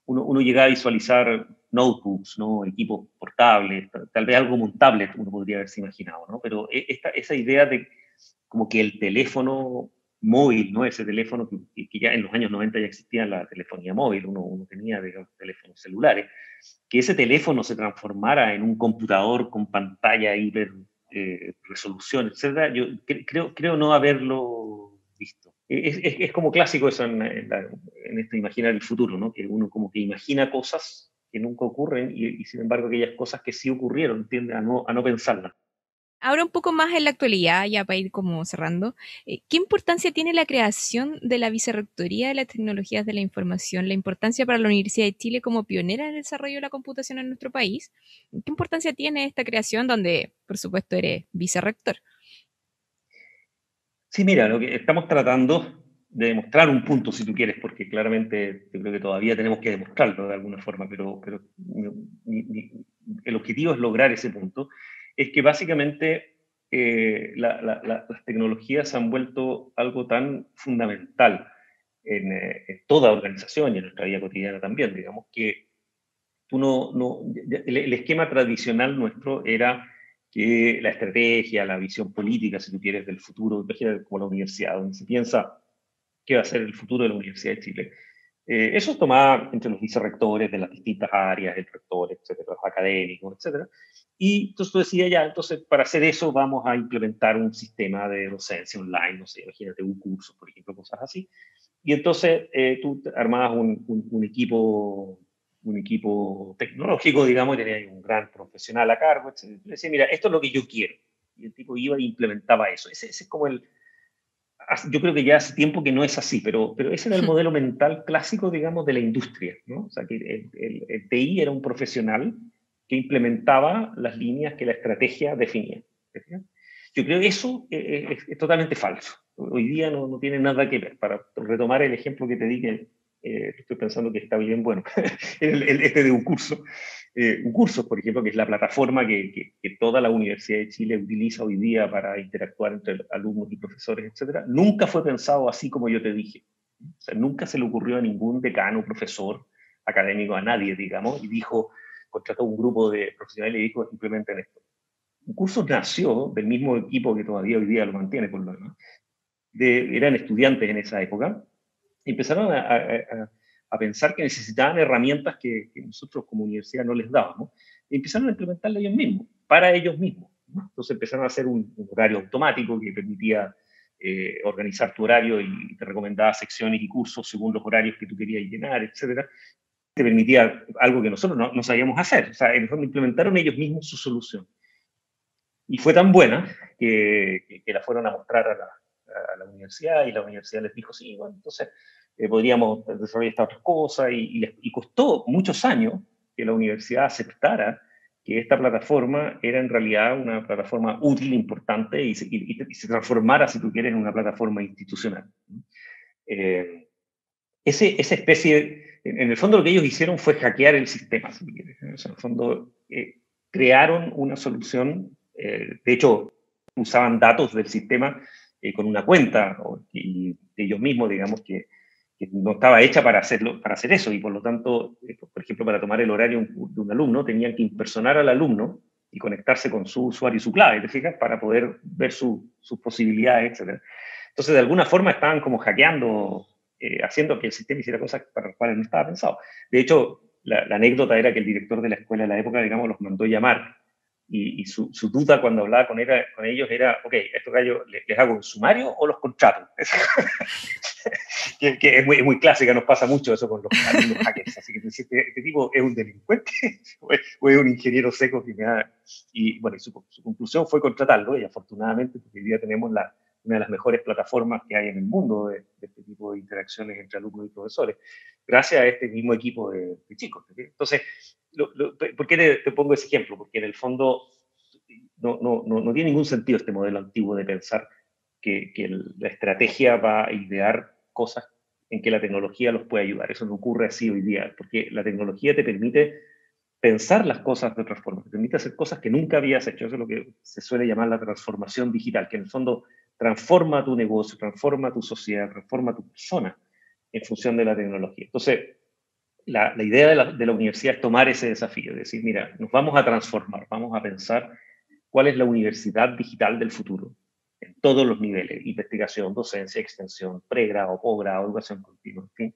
uno llegaba a visualizar notebooks, ¿no? Equipos portables, tal vez algo como un tablet uno podría haberse imaginado, ¿no? Pero esa idea de como que el teléfono móvil, ¿no? Ese teléfono que ya en los años 90 ya existía la telefonía móvil, uno tenía, digamos, teléfonos celulares, que ese teléfono se transformara en un computador con pantalla hiper resolución, etcétera, yo creo no haberlo visto. Es como clásico eso en este imaginar el futuro, ¿no? Que uno como que imagina cosas que nunca ocurren y sin embargo aquellas cosas que sí ocurrieron tiende a no pensarlas. Ahora un poco más en la actualidad, ya para ir como cerrando, ¿qué importancia tiene la creación de la Vicerrectoría de las Tecnologías de la Información, la importancia para la Universidad de Chile como pionera en el desarrollo de la computación en nuestro país? ¿Qué importancia tiene esta creación donde, por supuesto, eres vicerrector? Sí, mira, lo que estamos tratando de demostrar un punto, si tú quieres, porque que claramente yo creo que todavía tenemos que demostrarlo de alguna forma, pero el objetivo es lograr ese punto, es que básicamente las tecnologías se han vuelto algo tan fundamental en toda organización y en nuestra vida cotidiana también, digamos, que el esquema tradicional nuestro era que la estrategia, la visión política, si tú quieres, del futuro, imagínate como la universidad, donde se piensa qué va a ser el futuro de la Universidad de Chile. Eso es tomado entre los vicerrectores de las distintas áreas, el rector, etcétera, los académicos, etcétera. Y entonces tú decías, ya, entonces para hacer eso vamos a implementar un sistema de docencia online, no sé, imagínate un curso, por ejemplo, cosas así. Y entonces tú armabas un equipo tecnológico, digamos, y tenías un gran profesional a cargo, etc. Y decía, mira, esto es lo que yo quiero. Y el tipo iba e implementaba eso. Ese es como yo creo que ya hace tiempo que no es así, pero ese era el modelo mental clásico, digamos, de la industria, ¿no? O sea, que el TI era un profesional que implementaba las líneas que la estrategia definía. Yo creo que eso es totalmente falso. Hoy día no tiene nada que ver. Para retomar el ejemplo que te di, que estoy pensando que está bien bueno, este de un curso. Un curso, por ejemplo, que es la plataforma que toda la Universidad de Chile utiliza hoy día para interactuar entre alumnos y profesores, etcétera, nunca fue pensado así como yo te dije. O sea, nunca se le ocurrió a ningún decano, profesor, académico, a nadie, digamos, y contrató un grupo de profesionales y dijo, implementen esto. Un curso nació del mismo equipo que todavía hoy día lo mantiene, por lo demás. Eran estudiantes en esa época, y empezaron a pensar que necesitaban herramientas que nosotros como universidad no les dábamos, y empezaron a implementarla ellos mismos, para ellos mismos, ¿no? Entonces empezaron a hacer un horario automático que permitía organizar tu horario y te recomendaba secciones y cursos según los horarios que tú querías llenar, etcétera. Te permitía algo que nosotros no sabíamos hacer. O sea, en el fondo implementaron ellos mismos su solución. Y fue tan buena que la fueron a mostrar a la universidad, y la universidad les dijo, sí, bueno, entonces podríamos desarrollar esta otra cosa, y costó muchos años que la universidad aceptara que esta plataforma era en realidad una plataforma útil, importante, y se transformara, si tú quieres, en una plataforma institucional. Esa especie, en el fondo lo que ellos hicieron fue hackear el sistema, si quieres. O sea, en el fondo crearon una solución, de hecho usaban datos del sistema con una cuenta, y ellos mismos, digamos, que no estaba hecha para hacer eso, y por lo tanto, por ejemplo, para tomar el horario de un alumno, tenían que impersonar al alumno y conectarse con su usuario y su clave, ¿te fijas? Para poder ver sus posibilidades, etc. Entonces, de alguna forma estaban como hackeando, haciendo que el sistema hiciera cosas para las cuales no estaba pensado. De hecho, la anécdota era que el director de la escuela de la época, digamos, los mandó llamar, y su duda cuando hablaba con ellos era, ok, ¿estos gallos les hago un sumario o los contrato? que es muy clásica, nos pasa mucho eso con los alumnos hackers. Así que este tipo es un delincuente o es un ingeniero seco que me da... Y bueno, su conclusión fue contratarlo, y afortunadamente, porque hoy día tenemos una de las mejores plataformas que hay en el mundo de este tipo de interacciones entre alumnos y profesores, gracias a este mismo equipo de chicos. Entonces, ¿por qué te pongo ese ejemplo? Porque en el fondo no tiene ningún sentido este modelo antiguo de pensar que la estrategia va a idear cosas en que la tecnología los puede ayudar. Eso no ocurre así hoy día, porque la tecnología te permite pensar las cosas de otra forma, te permite hacer cosas que nunca habías hecho. Eso es lo que se suele llamar la transformación digital, que en el fondo transforma tu negocio, transforma tu sociedad, transforma tu persona en función de la tecnología. Entonces, la idea de la universidad es tomar ese desafío, es decir, mira, nos vamos a transformar, vamos a pensar cuál es la universidad digital del futuro, en todos los niveles: investigación, docencia, extensión, pregrado, posgrado, educación continua, en fin.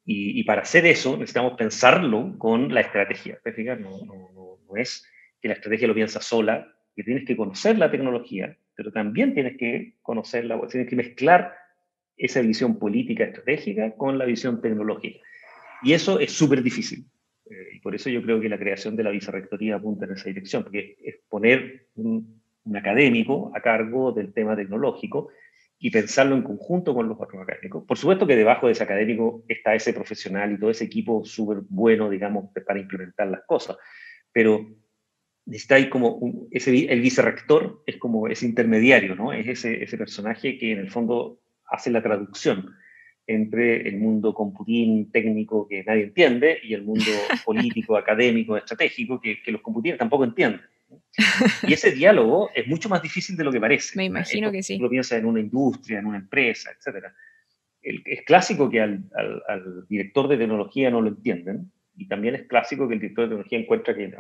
Y para hacer eso necesitamos pensarlo con la estrategia. ¿Te fijas? No es que la estrategia lo piensa sola, que tienes que conocer la tecnología, pero también tienes que conocerla, tienes que mezclar esa visión política estratégica con la visión tecnológica. Y eso es súper difícil. Y por eso yo creo que la creación de la vicerrectoría apunta en esa dirección, porque es poner un académico a cargo del tema tecnológico y pensarlo en conjunto con los otros académicos. Por supuesto que debajo de ese académico está ese profesional y todo ese equipo súper bueno, digamos, para implementar las cosas. Pero necesitáis como el vicerrector es como ese intermediario, ¿no? Es ese personaje que en el fondo hace la traducción entre el mundo computín técnico que nadie entiende y el mundo político, académico, estratégico que los computines tampoco entienden. Y ese diálogo es mucho más difícil de lo que parece. Me imagino que sí. Tú lo piensas en una industria, en una empresa, etc. Es clásico que al director de tecnología no lo entienden, y también es clásico que el director de tecnología encuentra que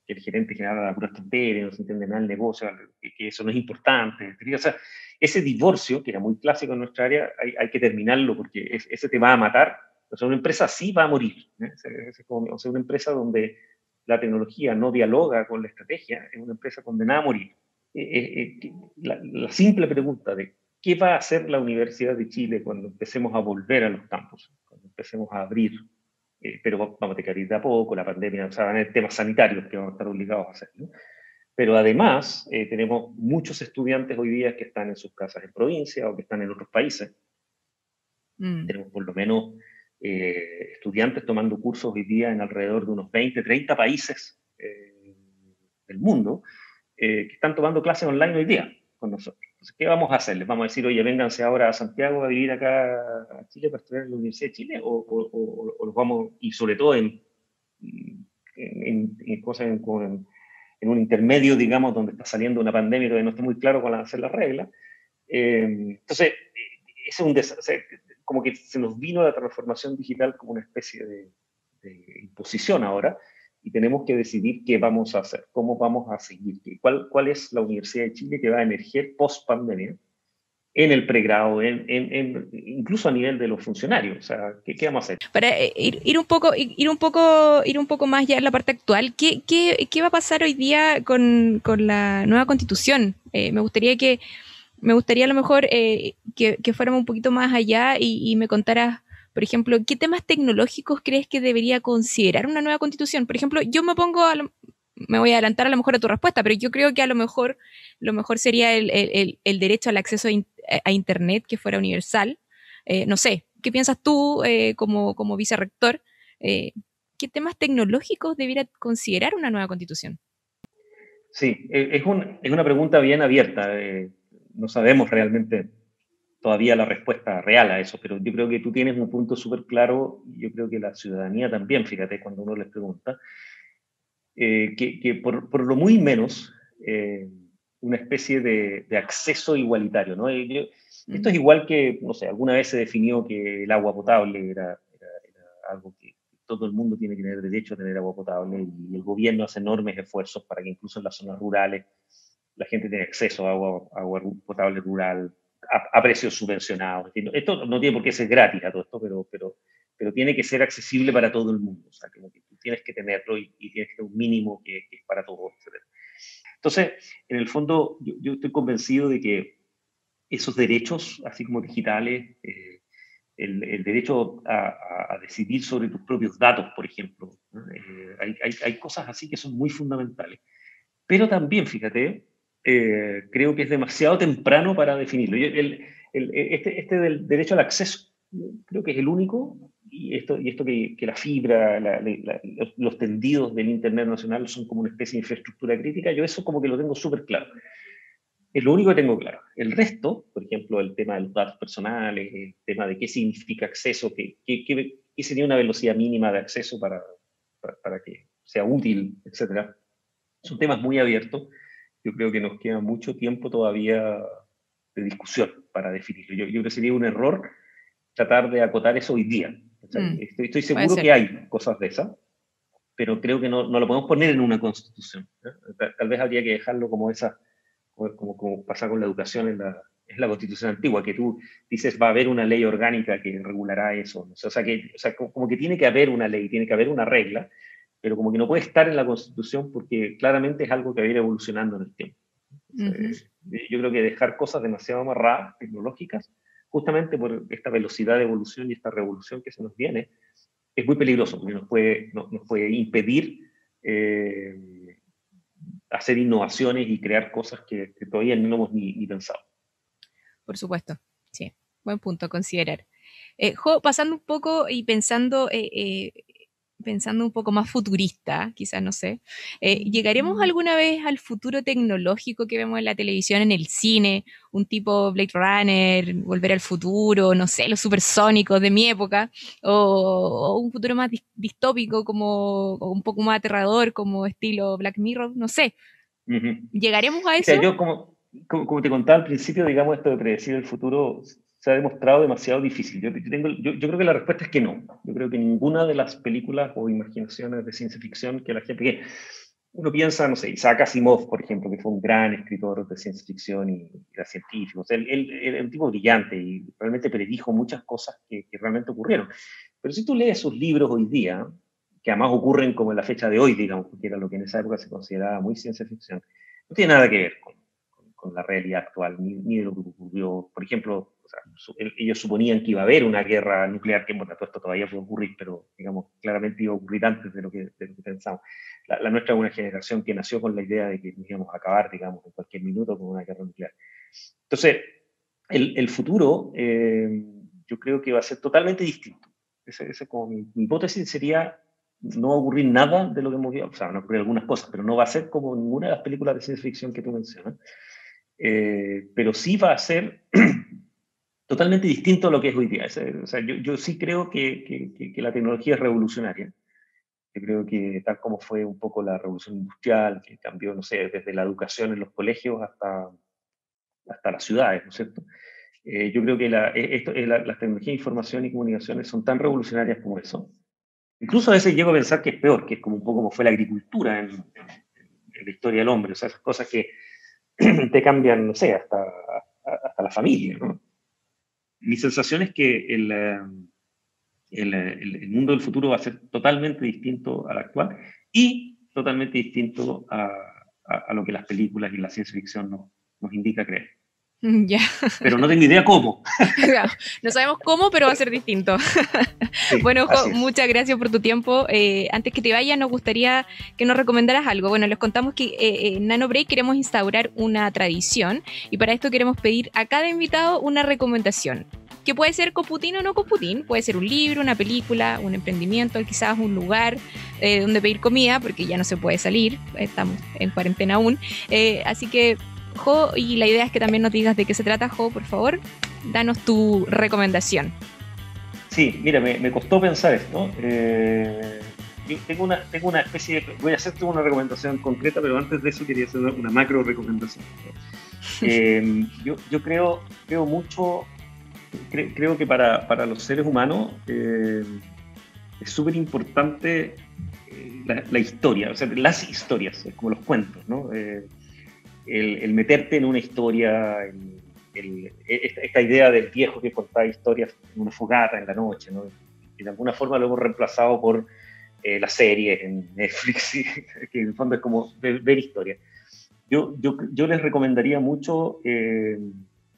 el gerente general da pura tontería, no se entiende nada el negocio, que eso no es importante. O sea, ese divorcio, que era muy clásico en nuestra área, hay que terminarlo porque ese te va a matar. O sea, una empresa sí va a morir. O sea, una empresa donde la tecnología no dialoga con la estrategia es una empresa condenada a morir. La simple pregunta de ¿qué va a hacer la Universidad de Chile cuando empecemos a volver a los campus, cuando empecemos a abrir? Pero vamos a tener que ir de a poco, la pandemia, o sea, van a haber temas sanitarios que vamos a estar obligados a hacer, ¿no? Pero además tenemos muchos estudiantes hoy día que están en sus casas en provincia o que están en otros países. Tenemos por lo menos estudiantes tomando cursos hoy día en alrededor de unos 20, 30 países del mundo que están tomando clases online hoy día con nosotros. Entonces, ¿qué vamos a hacer? ¿Les vamos a decir, oye, vénganse ahora a Santiago a vivir acá a Chile para estudiar en la Universidad de Chile? ¿O los vamos, y sobre todo en un intermedio, digamos, donde está saliendo una pandemia y todavía no está muy claro cuál va a ser la regla? Entonces, ese es un desastre. Como que se nos vino la transformación digital como una especie de imposición ahora, y tenemos que decidir qué vamos a hacer, cómo vamos a seguir, cuál es la Universidad de Chile que va a emerger post-pandemia en el pregrado, incluso a nivel de los funcionarios. O sea, ¿qué vamos a hacer? Para ir un poco más ya en la parte actual, ¿qué va a pasar hoy día con la nueva Constitución? Me gustaría a lo mejor que fuéramos un poquito más allá y me contaras, por ejemplo, ¿qué temas tecnológicos crees que debería considerar una nueva Constitución? Por ejemplo, yo me voy a adelantar a lo mejor a tu respuesta, pero yo creo que lo mejor sería el derecho al acceso a Internet que fuera universal. No sé, ¿qué piensas tú como vicerrector? ¿Qué temas tecnológicos debiera considerar una nueva Constitución? Sí, es una pregunta bien abierta. No sabemos realmente todavía la respuesta real a eso, pero yo creo que tú tienes un punto súper claro, y yo creo que la ciudadanía también, fíjate, cuando uno les pregunta, que por lo muy menos una especie de acceso igualitario, ¿no? Esto es igual que, no sé, alguna vez se definió que el agua potable era algo que todo el mundo tiene que tener derecho a tener agua potable, y el gobierno hace enormes esfuerzos para que incluso en las zonas rurales la gente tenga acceso a agua potable rural a precios subvencionados. Esto no tiene por qué ser gratis a todo esto, pero tiene que ser accesible para todo el mundo. O sea, como que tú tienes que tenerlo y tienes que tener un mínimo que es para todos, etc. Entonces, en el fondo, yo estoy convencido de que esos derechos, así como digitales, el derecho a decidir sobre tus propios datos, por ejemplo, ¿no? Hay cosas así que son muy fundamentales. Pero también, fíjate, creo que es demasiado temprano para definirlo. Este del derecho al acceso, creo que es el único, y esto que la fibra, los tendidos del Internet nacional son como una especie de infraestructura crítica, yo eso como que lo tengo súper claro. Es lo único que tengo claro. El resto, por ejemplo, el tema de los datos personales, el tema de qué significa acceso, qué sería una velocidad mínima de acceso para que sea útil, etcétera, son temas muy abiertos. Yo creo que nos queda mucho tiempo todavía de discusión para definirlo. Yo creo que sería un error tratar de acotar eso hoy día. Estoy seguro que hay cosas de esas, pero creo que no lo podemos poner en una constitución. Tal vez habría que dejarlo como pasa con la educación en la constitución antigua, que tú dices va a haber una ley orgánica que regulará eso. ¿No? O sea, como que tiene que haber una ley, tiene que haber una regla, pero como que no puede estar en la Constitución porque claramente es algo que va a ir evolucionando en el tiempo. Yo creo que dejar cosas demasiado amarradas, tecnológicas, justamente por esta velocidad de evolución y esta revolución que se nos viene, es muy peligroso porque nos puede impedir hacer innovaciones y crear cosas que todavía no hemos ni pensado. Por supuesto, sí, buen punto a considerar. Jo, pasando un poco y pensando pensando un poco más futurista, quizás, no sé, ¿llegaremos alguna vez al futuro tecnológico que vemos en la televisión, en el cine? Un tipo Blade Runner, Volver al Futuro, no sé, los supersónicos de mi época, o un futuro más distópico, como, o un poco más aterrador, como estilo Black Mirror, no sé. Ujú. ¿Llegaremos a O sea, eso? yo como te contaba al principio, digamos, esto de predecir el futuro se ha demostrado demasiado difícil. Yo creo que la respuesta es que no. Yo creo que ninguna de las películas o imaginaciones de ciencia ficción que la gente... Que uno piensa, no sé, Isaac Asimov, por ejemplo, que fue un gran escritor de ciencia ficción y era científico. O sea, él era un tipo brillante y realmente predijo muchas cosas que realmente ocurrieron. Pero si tú lees sus libros hoy día, que además ocurren como en la fecha de hoy, digamos, porque era lo que en esa época se consideraba muy ciencia ficción, no tiene nada que ver con la realidad actual, ni de lo que ocurrió. Por ejemplo, o sea, ellos suponían que iba a haber una guerra nuclear, que bueno, todo esto todavía puede ocurrir, pero digamos, claramente iba a ocurrir antes de lo que pensamos. La nuestra es una generación que nació con la idea de que íbamos a acabar, digamos, en cualquier minuto con una guerra nuclear. Entonces, el futuro yo creo que va a ser totalmente distinto. Ese como mi hipótesis sería no va a ocurrir nada de lo que hemos visto, o sea, van a ocurrir algunas cosas, pero no va a ser como ninguna de las películas de ciencia ficción que tú mencionas. Pero sí va a ser totalmente distinto a lo que es hoy día. O sea, yo sí creo que la tecnología es revolucionaria. Yo creo que tal como fue un poco la revolución industrial, que cambió, no sé, desde la educación en los colegios hasta las ciudades, ¿no es cierto? Yo creo que las tecnologías de información y comunicaciones son tan revolucionarias como eso. Incluso a veces llego a pensar que es peor, que es como un poco como fue la agricultura en la historia del hombre, o sea, esas cosas que te cambian, no sé, hasta la familia, ¿no? Mi sensación es que el mundo del futuro va a ser totalmente distinto al actual y totalmente distinto a lo que las películas y la ciencia ficción nos indica creer. Ya. Pero no tengo idea cómo. No sabemos cómo, pero va a ser distinto. Sí, Bueno, Jo, así es. muchas gracias por tu tiempo. Antes que te vayas, nos gustaría que nos recomendaras algo. Bueno, les contamos que en Nano Break queremos instaurar una tradición y para esto queremos pedir a cada invitado una recomendación. Que puede ser Coputín o no Coputín, puede ser un libro, una película, un emprendimiento, quizás un lugar donde pedir comida, porque ya no se puede salir, estamos en cuarentena aún. Así que, Jo, y la idea es que también nos digas de qué se trata, Jo, por favor, danos tu recomendación. Sí, mira, me costó pensar esto. Yo tengo una especie de... Voy a hacerte una recomendación concreta, pero antes de eso quería hacer una macro recomendación. Yo creo mucho, creo que para los seres humanos es súper importante la historia, o sea, las historias, como los cuentos, ¿no? El meterte en una historia, esta idea del viejo que contaba historias en una fogata en la noche, ¿no? Y de alguna forma lo hemos reemplazado por las series en Netflix, que en el fondo es como ver historias. Yo les recomendaría mucho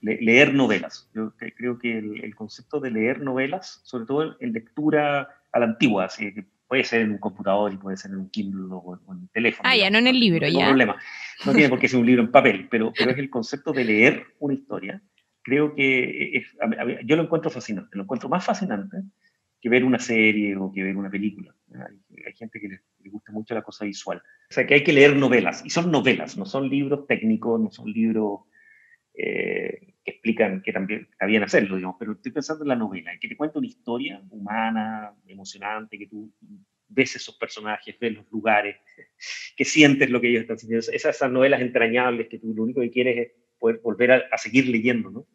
leer novelas. Yo creo que el concepto de leer novelas, sobre todo en lectura a la antigua, así que puede ser en un computador y puede ser en un Kindle o en el teléfono, Ah, ya, digamos, no en el no libro, tengo ya. problema. No tiene por qué ser un libro en papel, pero es el concepto de leer una historia. Creo que yo lo encuentro fascinante, lo encuentro más fascinante que ver una serie o que ver una película. Hay gente que le gusta mucho la cosa visual. O sea, que hay que leer novelas, y son novelas, no son libros técnicos, no son libros que explican que también está bien hacerlo, digamos, pero estoy pensando en la novela, que te cuenta una historia humana, emocionante, que tú ves esos personajes, ves los lugares, que sientes lo que ellos están sintiendo. Esas novelas entrañables que tú lo único que quieres es poder volver a seguir leyendo, ¿no?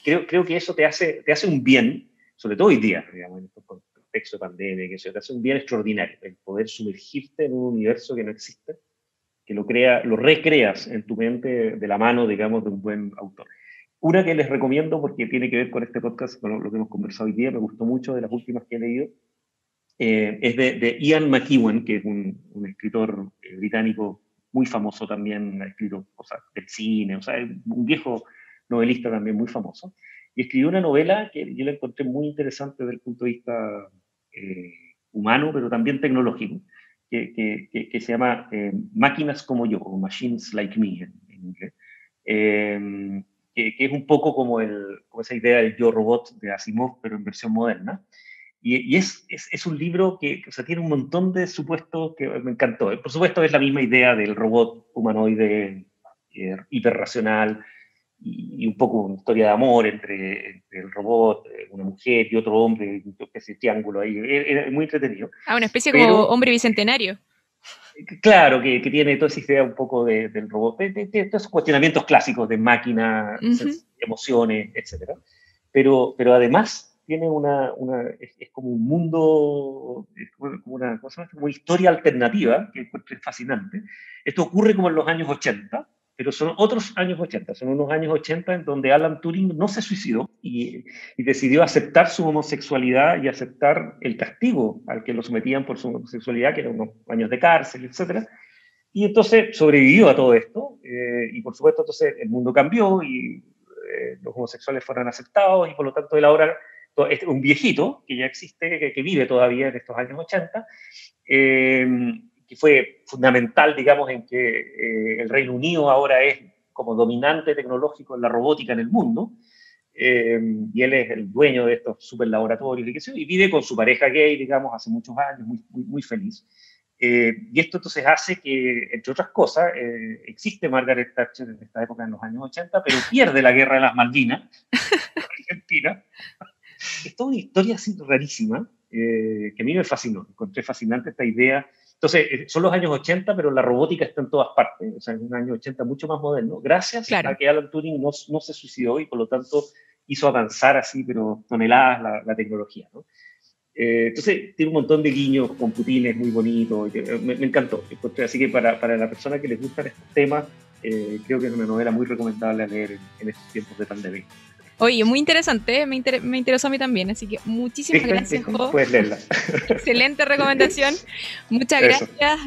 Creo que eso te hace un bien, sobre todo hoy día, digamos, en estos contextos de pandemia, que eso te hace un bien extraordinario, el poder sumergirte en un universo que no existe, que lo recreas en tu mente de la mano, digamos, de un buen autor. Una que les recomiendo porque tiene que ver con este podcast, con lo que hemos conversado hoy día, me gustó mucho de las últimas que he leído, es de Ian McEwan, que es un escritor británico muy famoso también, ha escrito cosas del cine, o sea, es un viejo novelista también muy famoso, y escribió una novela que yo la encontré muy interesante desde el punto de vista humano, pero también tecnológico, que se llama Máquinas como yo, o Machines Like Me en inglés, que es un poco como esa idea del yo robot de Asimov, pero en versión moderna. Y es un libro que, o sea, tiene un montón de supuestos que me encantó. Por supuesto, es la misma idea del robot humanoide hiperracional y un poco una historia de amor entre el robot, una mujer y otro hombre, ese triángulo ahí. Es muy entretenido. Una especie como hombre bicentenario. Claro, que tiene toda esa idea un poco del robot, de todos esos cuestionamientos clásicos de máquina, emociones, etc. Pero además tiene es como un mundo, es como una cosa, como historia alternativa, que encuentro fascinante. Esto ocurre como en los años 80, pero son otros años 80, son unos años 80 en donde Alan Turing no se suicidó y decidió aceptar su homosexualidad y aceptar el castigo al que lo sometían por su homosexualidad, que eran unos años de cárcel, etc. Y entonces sobrevivió a todo esto, y por supuesto entonces el mundo cambió y los homosexuales fueron aceptados, y por lo tanto él ahora es un viejito que ya existe, que vive todavía en estos años 80, que fue fundamental, digamos, en que el Reino Unido ahora es como dominante tecnológico en la robótica en el mundo, y él es el dueño de estos super laboratorios y vive con su pareja gay, digamos, hace muchos años, muy feliz. Y esto entonces hace que, entre otras cosas, existe Margaret Thatcher en esta época, en los años 80, pero pierde la guerra de las Malvinas, Argentina. Es toda una historia así rarísima, que a mí me fascinó, encontré fascinante esta idea. Entonces, son los años 80, pero la robótica está en todas partes, o sea, es un año 80 mucho más moderno, gracias a que Alan Turing no se suicidó y por lo tanto hizo avanzar así, pero toneladas la tecnología, ¿no? Entonces, tiene un montón de guiños con Putines muy bonitos, me encantó. Así que para la persona que les gustan estos temas, creo que es una novela muy recomendable a leer en estos tiempos de pandemia. Oye, muy interesante, me interesó a mí también, así que muchísimas gracias, Jo. Puedes leerla. Excelente recomendación. Muchas gracias.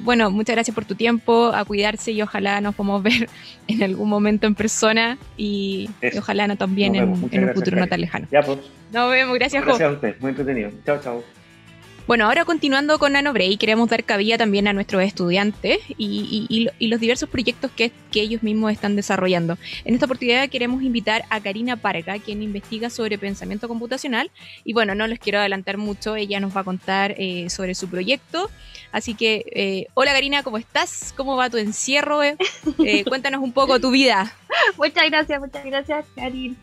Bueno, muchas gracias por tu tiempo, a cuidarse y ojalá nos podamos ver en algún momento en persona y ojalá no también en un futuro no tan lejano. Ya, pues. Nos vemos, gracias, Jo. Gracias a usted, muy entretenido. Chao, chao. Bueno, ahora continuando con NanoBreak, queremos dar cabida también a nuestros estudiantes y los diversos proyectos que ellos mismos están desarrollando. En esta oportunidad queremos invitar a Karina Parga, quien investiga sobre pensamiento computacional. Y bueno, no les quiero adelantar mucho, ella nos va a contar sobre su proyecto. Así que, hola Karina, ¿cómo estás? ¿Cómo va tu encierro? Cuéntanos un poco tu vida. Muchas gracias, Karin.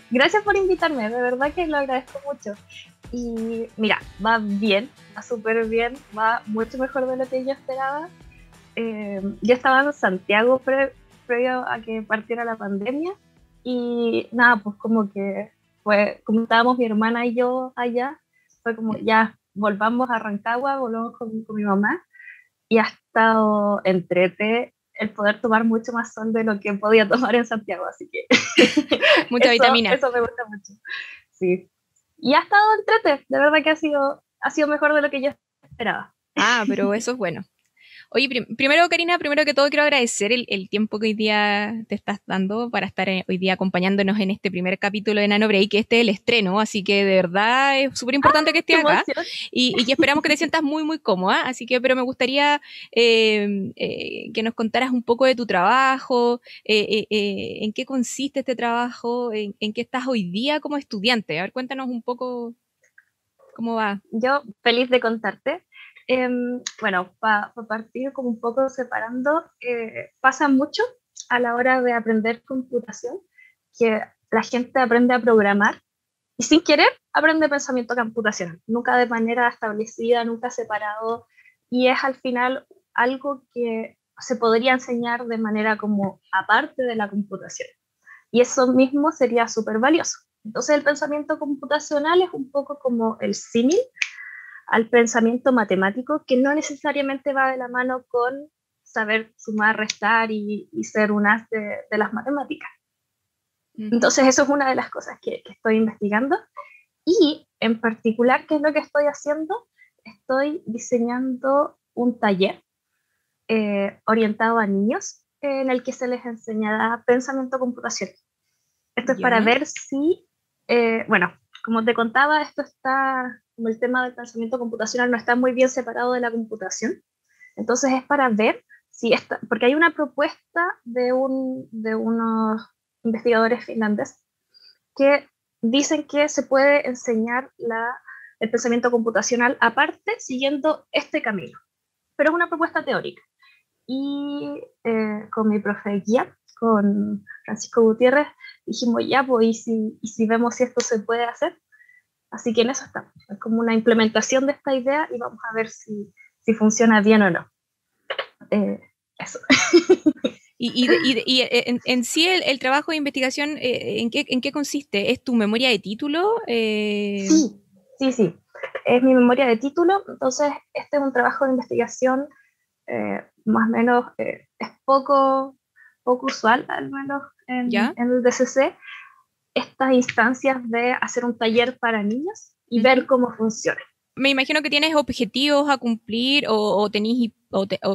Gracias por invitarme, de verdad que lo agradezco mucho. Y mira, va bien, va súper bien, va mucho mejor de lo que yo esperaba. Yo estaba en Santiago previo a que partiera la pandemia y nada, pues como que como estábamos mi hermana y yo allá, fue como ya volvamos a Rancagua, volvamos con mi mamá y ha estado entrete el poder tomar mucho más sol de lo que podía tomar en Santiago, así que mucha vitamina. Eso me gusta mucho, sí. Y ha estado entrete, de verdad que ha sido mejor de lo que yo esperaba. Ah, pero eso es bueno. Oye, primero, Karina, primero que todo quiero agradecer el tiempo que hoy día te estás dando para estar hoy día acompañándonos en este primer capítulo de NanoBreak, que este es el estreno, así que de verdad es súper importante que estés acá y que esperamos que te sientas muy, muy cómoda, así que, pero me gustaría que nos contaras un poco de tu trabajo, en qué consiste este trabajo, en qué estás hoy día como estudiante. A ver, cuéntanos un poco cómo va. Yo feliz de contarte. Bueno, para partir como un poco separando, pasa mucho a la hora de aprender computación, que la gente aprende a programar y sin querer aprende pensamiento computacional, nunca de manera establecida, nunca separado, y es al final algo que se podría enseñar de manera como aparte de la computación, y eso mismo sería súper valioso. Entonces el pensamiento computacional es un poco como el símil al pensamiento matemático, que no necesariamente va de la mano con saber sumar, restar y ser un as de las matemáticas. Entonces eso es una de las cosas que estoy investigando, y en particular, ¿qué es lo que estoy haciendo? Estoy diseñando un taller orientado a niños en el que se les enseñará pensamiento computacional. Esto es para ver si, bueno, como te contaba, esto está, como el tema del pensamiento computacional no está muy bien separado de la computación. Entonces es para ver si porque hay una propuesta de unos investigadores finlandeses que dicen que se puede enseñar el pensamiento computacional aparte siguiendo este camino, pero es una propuesta teórica. Y con mi profe de guía, con Francisco Gutiérrez, dijimos ya, pues, y si vemos si esto se puede hacer. Así que en eso estamos, es como una implementación de esta idea y vamos a ver si funciona bien o no. Eso. En sí el trabajo de investigación, ¿en qué consiste? ¿Es tu memoria de título? Sí. Es mi memoria de título. Entonces, este es un trabajo de investigación más o menos, es poco usual, al menos en el DCC, estas instancias de hacer un taller para niños y ver cómo funciona. Me imagino que tienes objetivos a cumplir o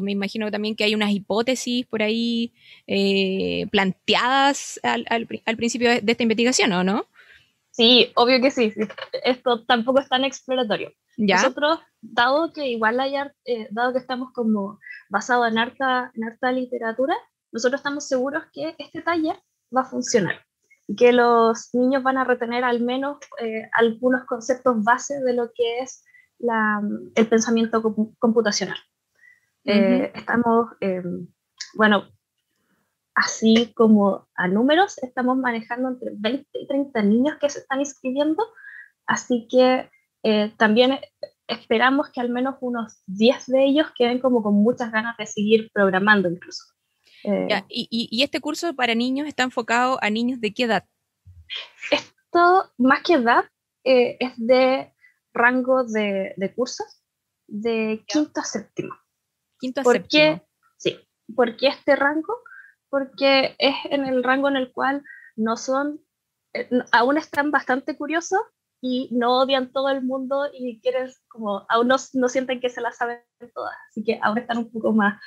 me imagino también que hay unas hipótesis por ahí planteadas al principio de esta investigación, ¿o no? Sí, obvio que sí. Esto tampoco es tan exploratorio. ¿Ya? Nosotros, dado que igual dado que estamos como basados en harta literatura, nosotros estamos seguros que este taller va a funcionar y que los niños van a retener al menos algunos conceptos base de lo que es el pensamiento computacional. Estamos, bueno, así como a números, estamos manejando entre 20 y 30 niños que se están inscribiendo, así que también esperamos que al menos unos 10 de ellos queden como con muchas ganas de seguir programando incluso. ¿Y este curso para niños está enfocado a niños de qué edad? Esto, más que edad, es de rango de cursos de quinto a séptimo. ¿Quinto a séptimo? Sí, ¿por qué este rango? Porque es en el rango en el cual no son, aún están bastante curiosos y no odian todo el mundo y quieren como, aún no sienten que se las saben todas, así que aún están un poco más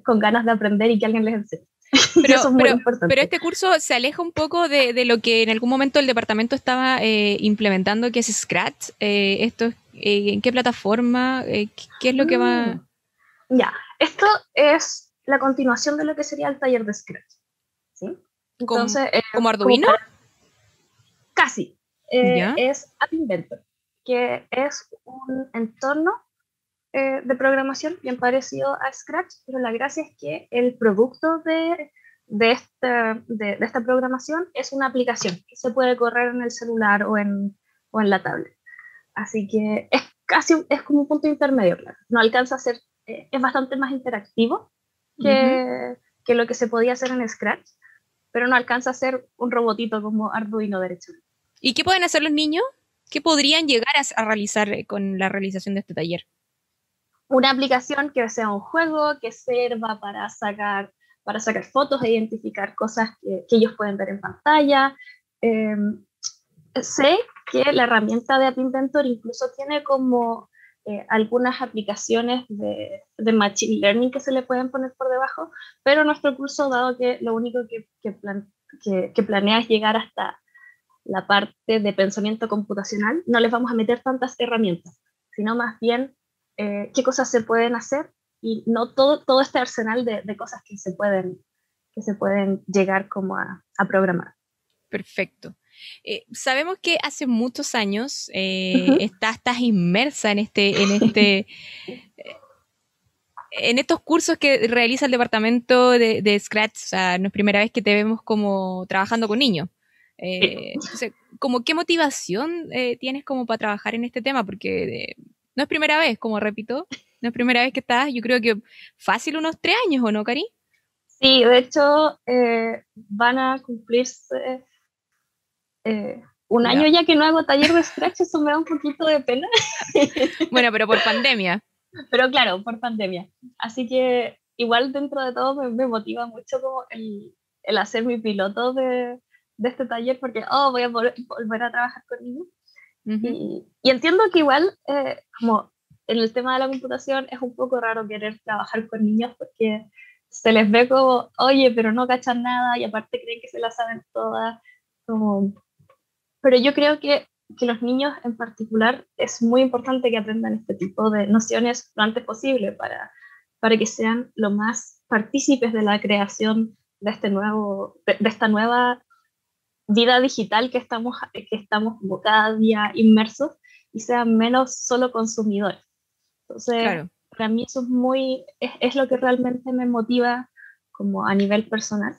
con ganas de aprender y que alguien les enseñe. Eso es muy importante. Pero este curso se aleja un poco de lo que en algún momento el departamento estaba implementando, que es Scratch. ¿En qué plataforma? ¿Qué es lo que va...? Ya, esto es la continuación de lo que sería el taller de Scratch, ¿sí? Entonces, ¿Como Arduino? Casi. Es App Inventor, que es un entorno de programación bien parecido a Scratch, pero la gracia es que el producto de esta programación es una aplicación que se puede correr en el celular o en la tablet. Así que es como un punto intermedio, claro. No alcanza a ser, es bastante más interactivo que lo que se podía hacer en Scratch, pero no alcanza a ser un robotito como Arduino derecho. ¿Y qué pueden hacer los niños? ¿Qué podrían llegar a realizar con la realización de este taller? Una aplicación que sea un juego, que sirva para sacar fotos e identificar cosas que ellos pueden ver en pantalla. Sé que la herramienta de App Inventor incluso tiene como algunas aplicaciones de Machine Learning que se le pueden poner por debajo, pero nuestro curso, dado que lo único que planea es llegar hasta la parte de pensamiento computacional, no les vamos a meter tantas herramientas, sino más bien qué cosas se pueden hacer y no todo este arsenal de cosas que se pueden llegar como a programar. Perfecto. Sabemos que hace muchos años estás inmersa en en estos cursos que realiza el departamento de Scratch. O sea, no es primera vez que te vemos como trabajando con niños. Entonces, ¿como qué motivación tienes como para trabajar en este tema? Porque no es primera vez, como repito, no es primera vez que estás, yo creo que fácil unos 3 años, ¿o no, Cari? Sí, de hecho, van a cumplirse un año ya que no hago taller de Scratch, eso me da un poquito de pena. Bueno, pero por pandemia. Pero claro, por pandemia. Así que igual dentro de todo me motiva mucho como el hacer mi piloto de este taller porque voy a volver a trabajar con niños. Y entiendo que igual como en el tema de la computación es un poco raro querer trabajar con niños porque se les ve como, oye, pero no cachan nada y aparte creen que se la saben todas. Pero yo creo que los niños en particular es muy importante que aprendan este tipo de nociones lo antes posible para que sean lo más partícipes de la creación de esta nueva vida digital que estamos como cada día inmersos y sean menos solo consumidores. Entonces, Claro. para mí eso es lo que realmente me motiva como a nivel personal.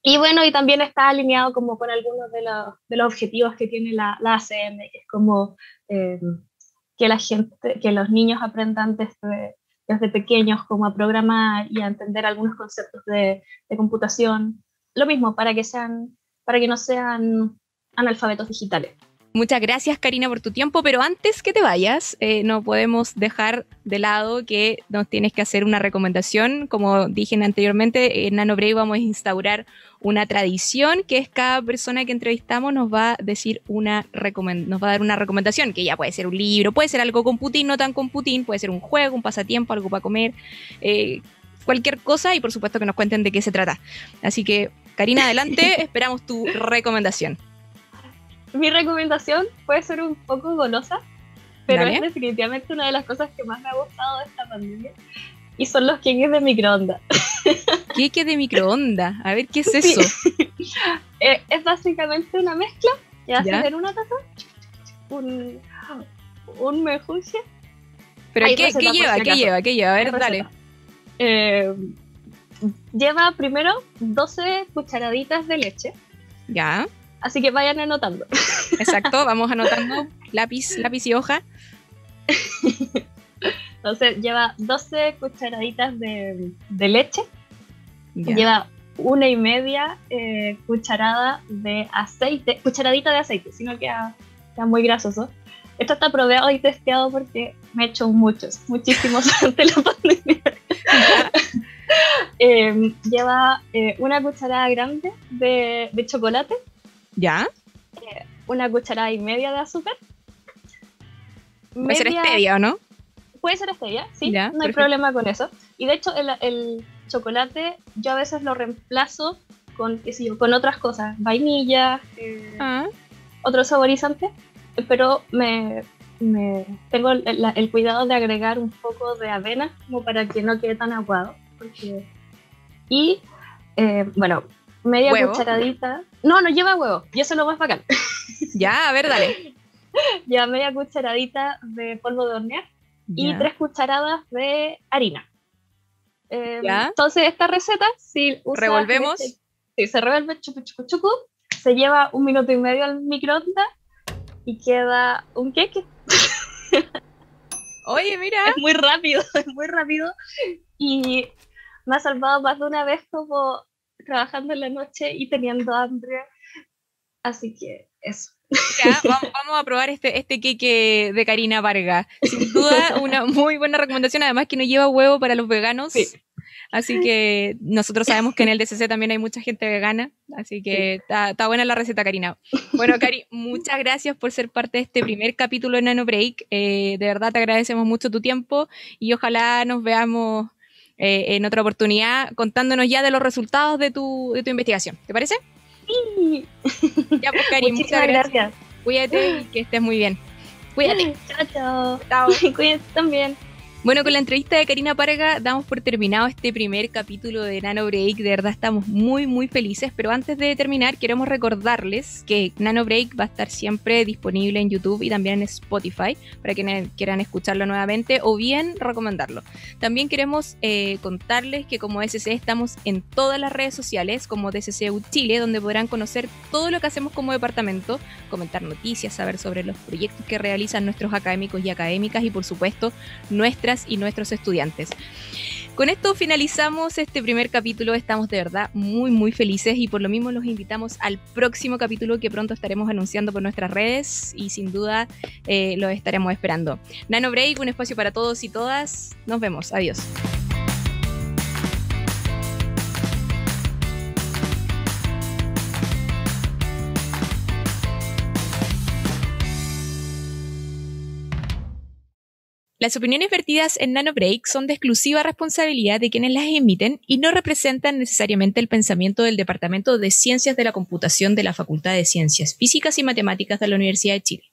Y bueno, y también está alineado como con algunos de los objetivos que tiene la ACM, que es como que los niños aprendan desde pequeños como a programar y a entender algunos conceptos de computación. Lo mismo, para que no sean analfabetos digitales. Muchas gracias, Karina, por tu tiempo, pero antes que te vayas, no podemos dejar de lado que nos tienes que hacer una recomendación. Como dije anteriormente, en Nano Break vamos a instaurar una tradición, que es cada persona que entrevistamos nos va a decir nos va a dar una recomendación, que ya puede ser un libro, puede ser algo con Putin, no tan con Putin, puede ser un juego, un pasatiempo, algo para comer, cualquier cosa, y por supuesto que nos cuenten de qué se trata. Así que, Karina, adelante, esperamos tu recomendación. Mi recomendación puede ser un poco golosa, pero Dale. es definitivamente una de las cosas que más me ha gustado de esta pandemia, y son los queques de microondas. Queque de microondas, a ver, ¿qué es eso? Es básicamente una mezcla que haces ¿Ya? en una taza, un menjunje. Pero Hay ¿qué receta, por lleva? si ¿Qué acaso. lleva? ¿Qué lleva? A Hay ver, dale. receta. Lleva primero 12 cucharaditas de leche, Ya, así que vayan anotando. exacto, vamos anotando lápiz y hoja. Entonces lleva 12 cucharaditas de leche, Ya. lleva 1,5 cucharada de aceite, cucharadita de aceite, si no queda muy grasoso. Esto está probado y testeado porque me he hecho muchísimos durante la pandemia. Lleva 1 cucharada grande de chocolate, ¿Ya? 1,5 cucharadas de azúcar. Puede ser stevia, ¿o no? Puede ser stevia, sí, Ya, no hay perfecto. problema con eso. Y de hecho el chocolate yo a veces lo reemplazo con, qué sé yo, con otras cosas, vainilla, Ah, otros saborizantes, pero tengo el cuidado de agregar un poco de avena como para que no quede tan aguado. Y bueno, media ¿Huevo? cucharadita. No lleva huevo, y eso es lo más bacán. ya, a ver, dale. Lleva media cucharadita de polvo de hornear y Ya. 3 cucharadas de harina. Ya. Entonces esta receta, si usas Revolvemos. leche, sí, se revuelve chucu, se lleva 1 minuto y medio al microondas y queda un queque. Oye, mira. Es muy rápido y me ha salvado más de una vez como trabajando en la noche y teniendo hambre, así que eso. Ya, vamos a probar este queque de Karina Vargas. Sin duda, una muy buena recomendación, además que no lleva huevo para los veganos. Sí. Así que nosotros sabemos que en el DCC también hay mucha gente vegana, así que está buena la receta, Karina. Bueno, Cari, muchas gracias por ser parte de este primer capítulo de Nano Break. De verdad te agradecemos mucho tu tiempo y ojalá nos veamos en otra oportunidad contándonos ya de los resultados de tu investigación. ¿Te parece? Sí. Ya, pues, Cari, muchas Muchísimas gracias. Cuídate y que estés muy bien. Cuídate. Chao. Chao. Cuídate también. Bueno, con la entrevista de Karina Parga damos por terminado este primer capítulo de Nano Break. De verdad estamos muy, muy felices. Pero antes de terminar, queremos recordarles que Nano Break va a estar siempre disponible en YouTube y también en Spotify para quienes quieran escucharlo nuevamente o bien recomendarlo. También queremos contarles que como DCC estamos en todas las redes sociales como DCCU Chile, donde podrán conocer todo lo que hacemos como departamento, comentar noticias, saber sobre los proyectos que realizan nuestros académicos y académicas y por supuesto nuestras y nuestros estudiantes. Con esto finalizamos este primer capítulo. Estamos de verdad muy muy felices y por lo mismo los invitamos al próximo capítulo que pronto estaremos anunciando por nuestras redes y sin duda los estaremos esperando. Nano Break, un espacio para todos y todas. Nos vemos. Adiós. Las opiniones vertidas en Nano Break son de exclusiva responsabilidad de quienes las emiten y no representan necesariamente el pensamiento del Departamento de Ciencias de la Computación de la Facultad de Ciencias Físicas y Matemáticas de la Universidad de Chile.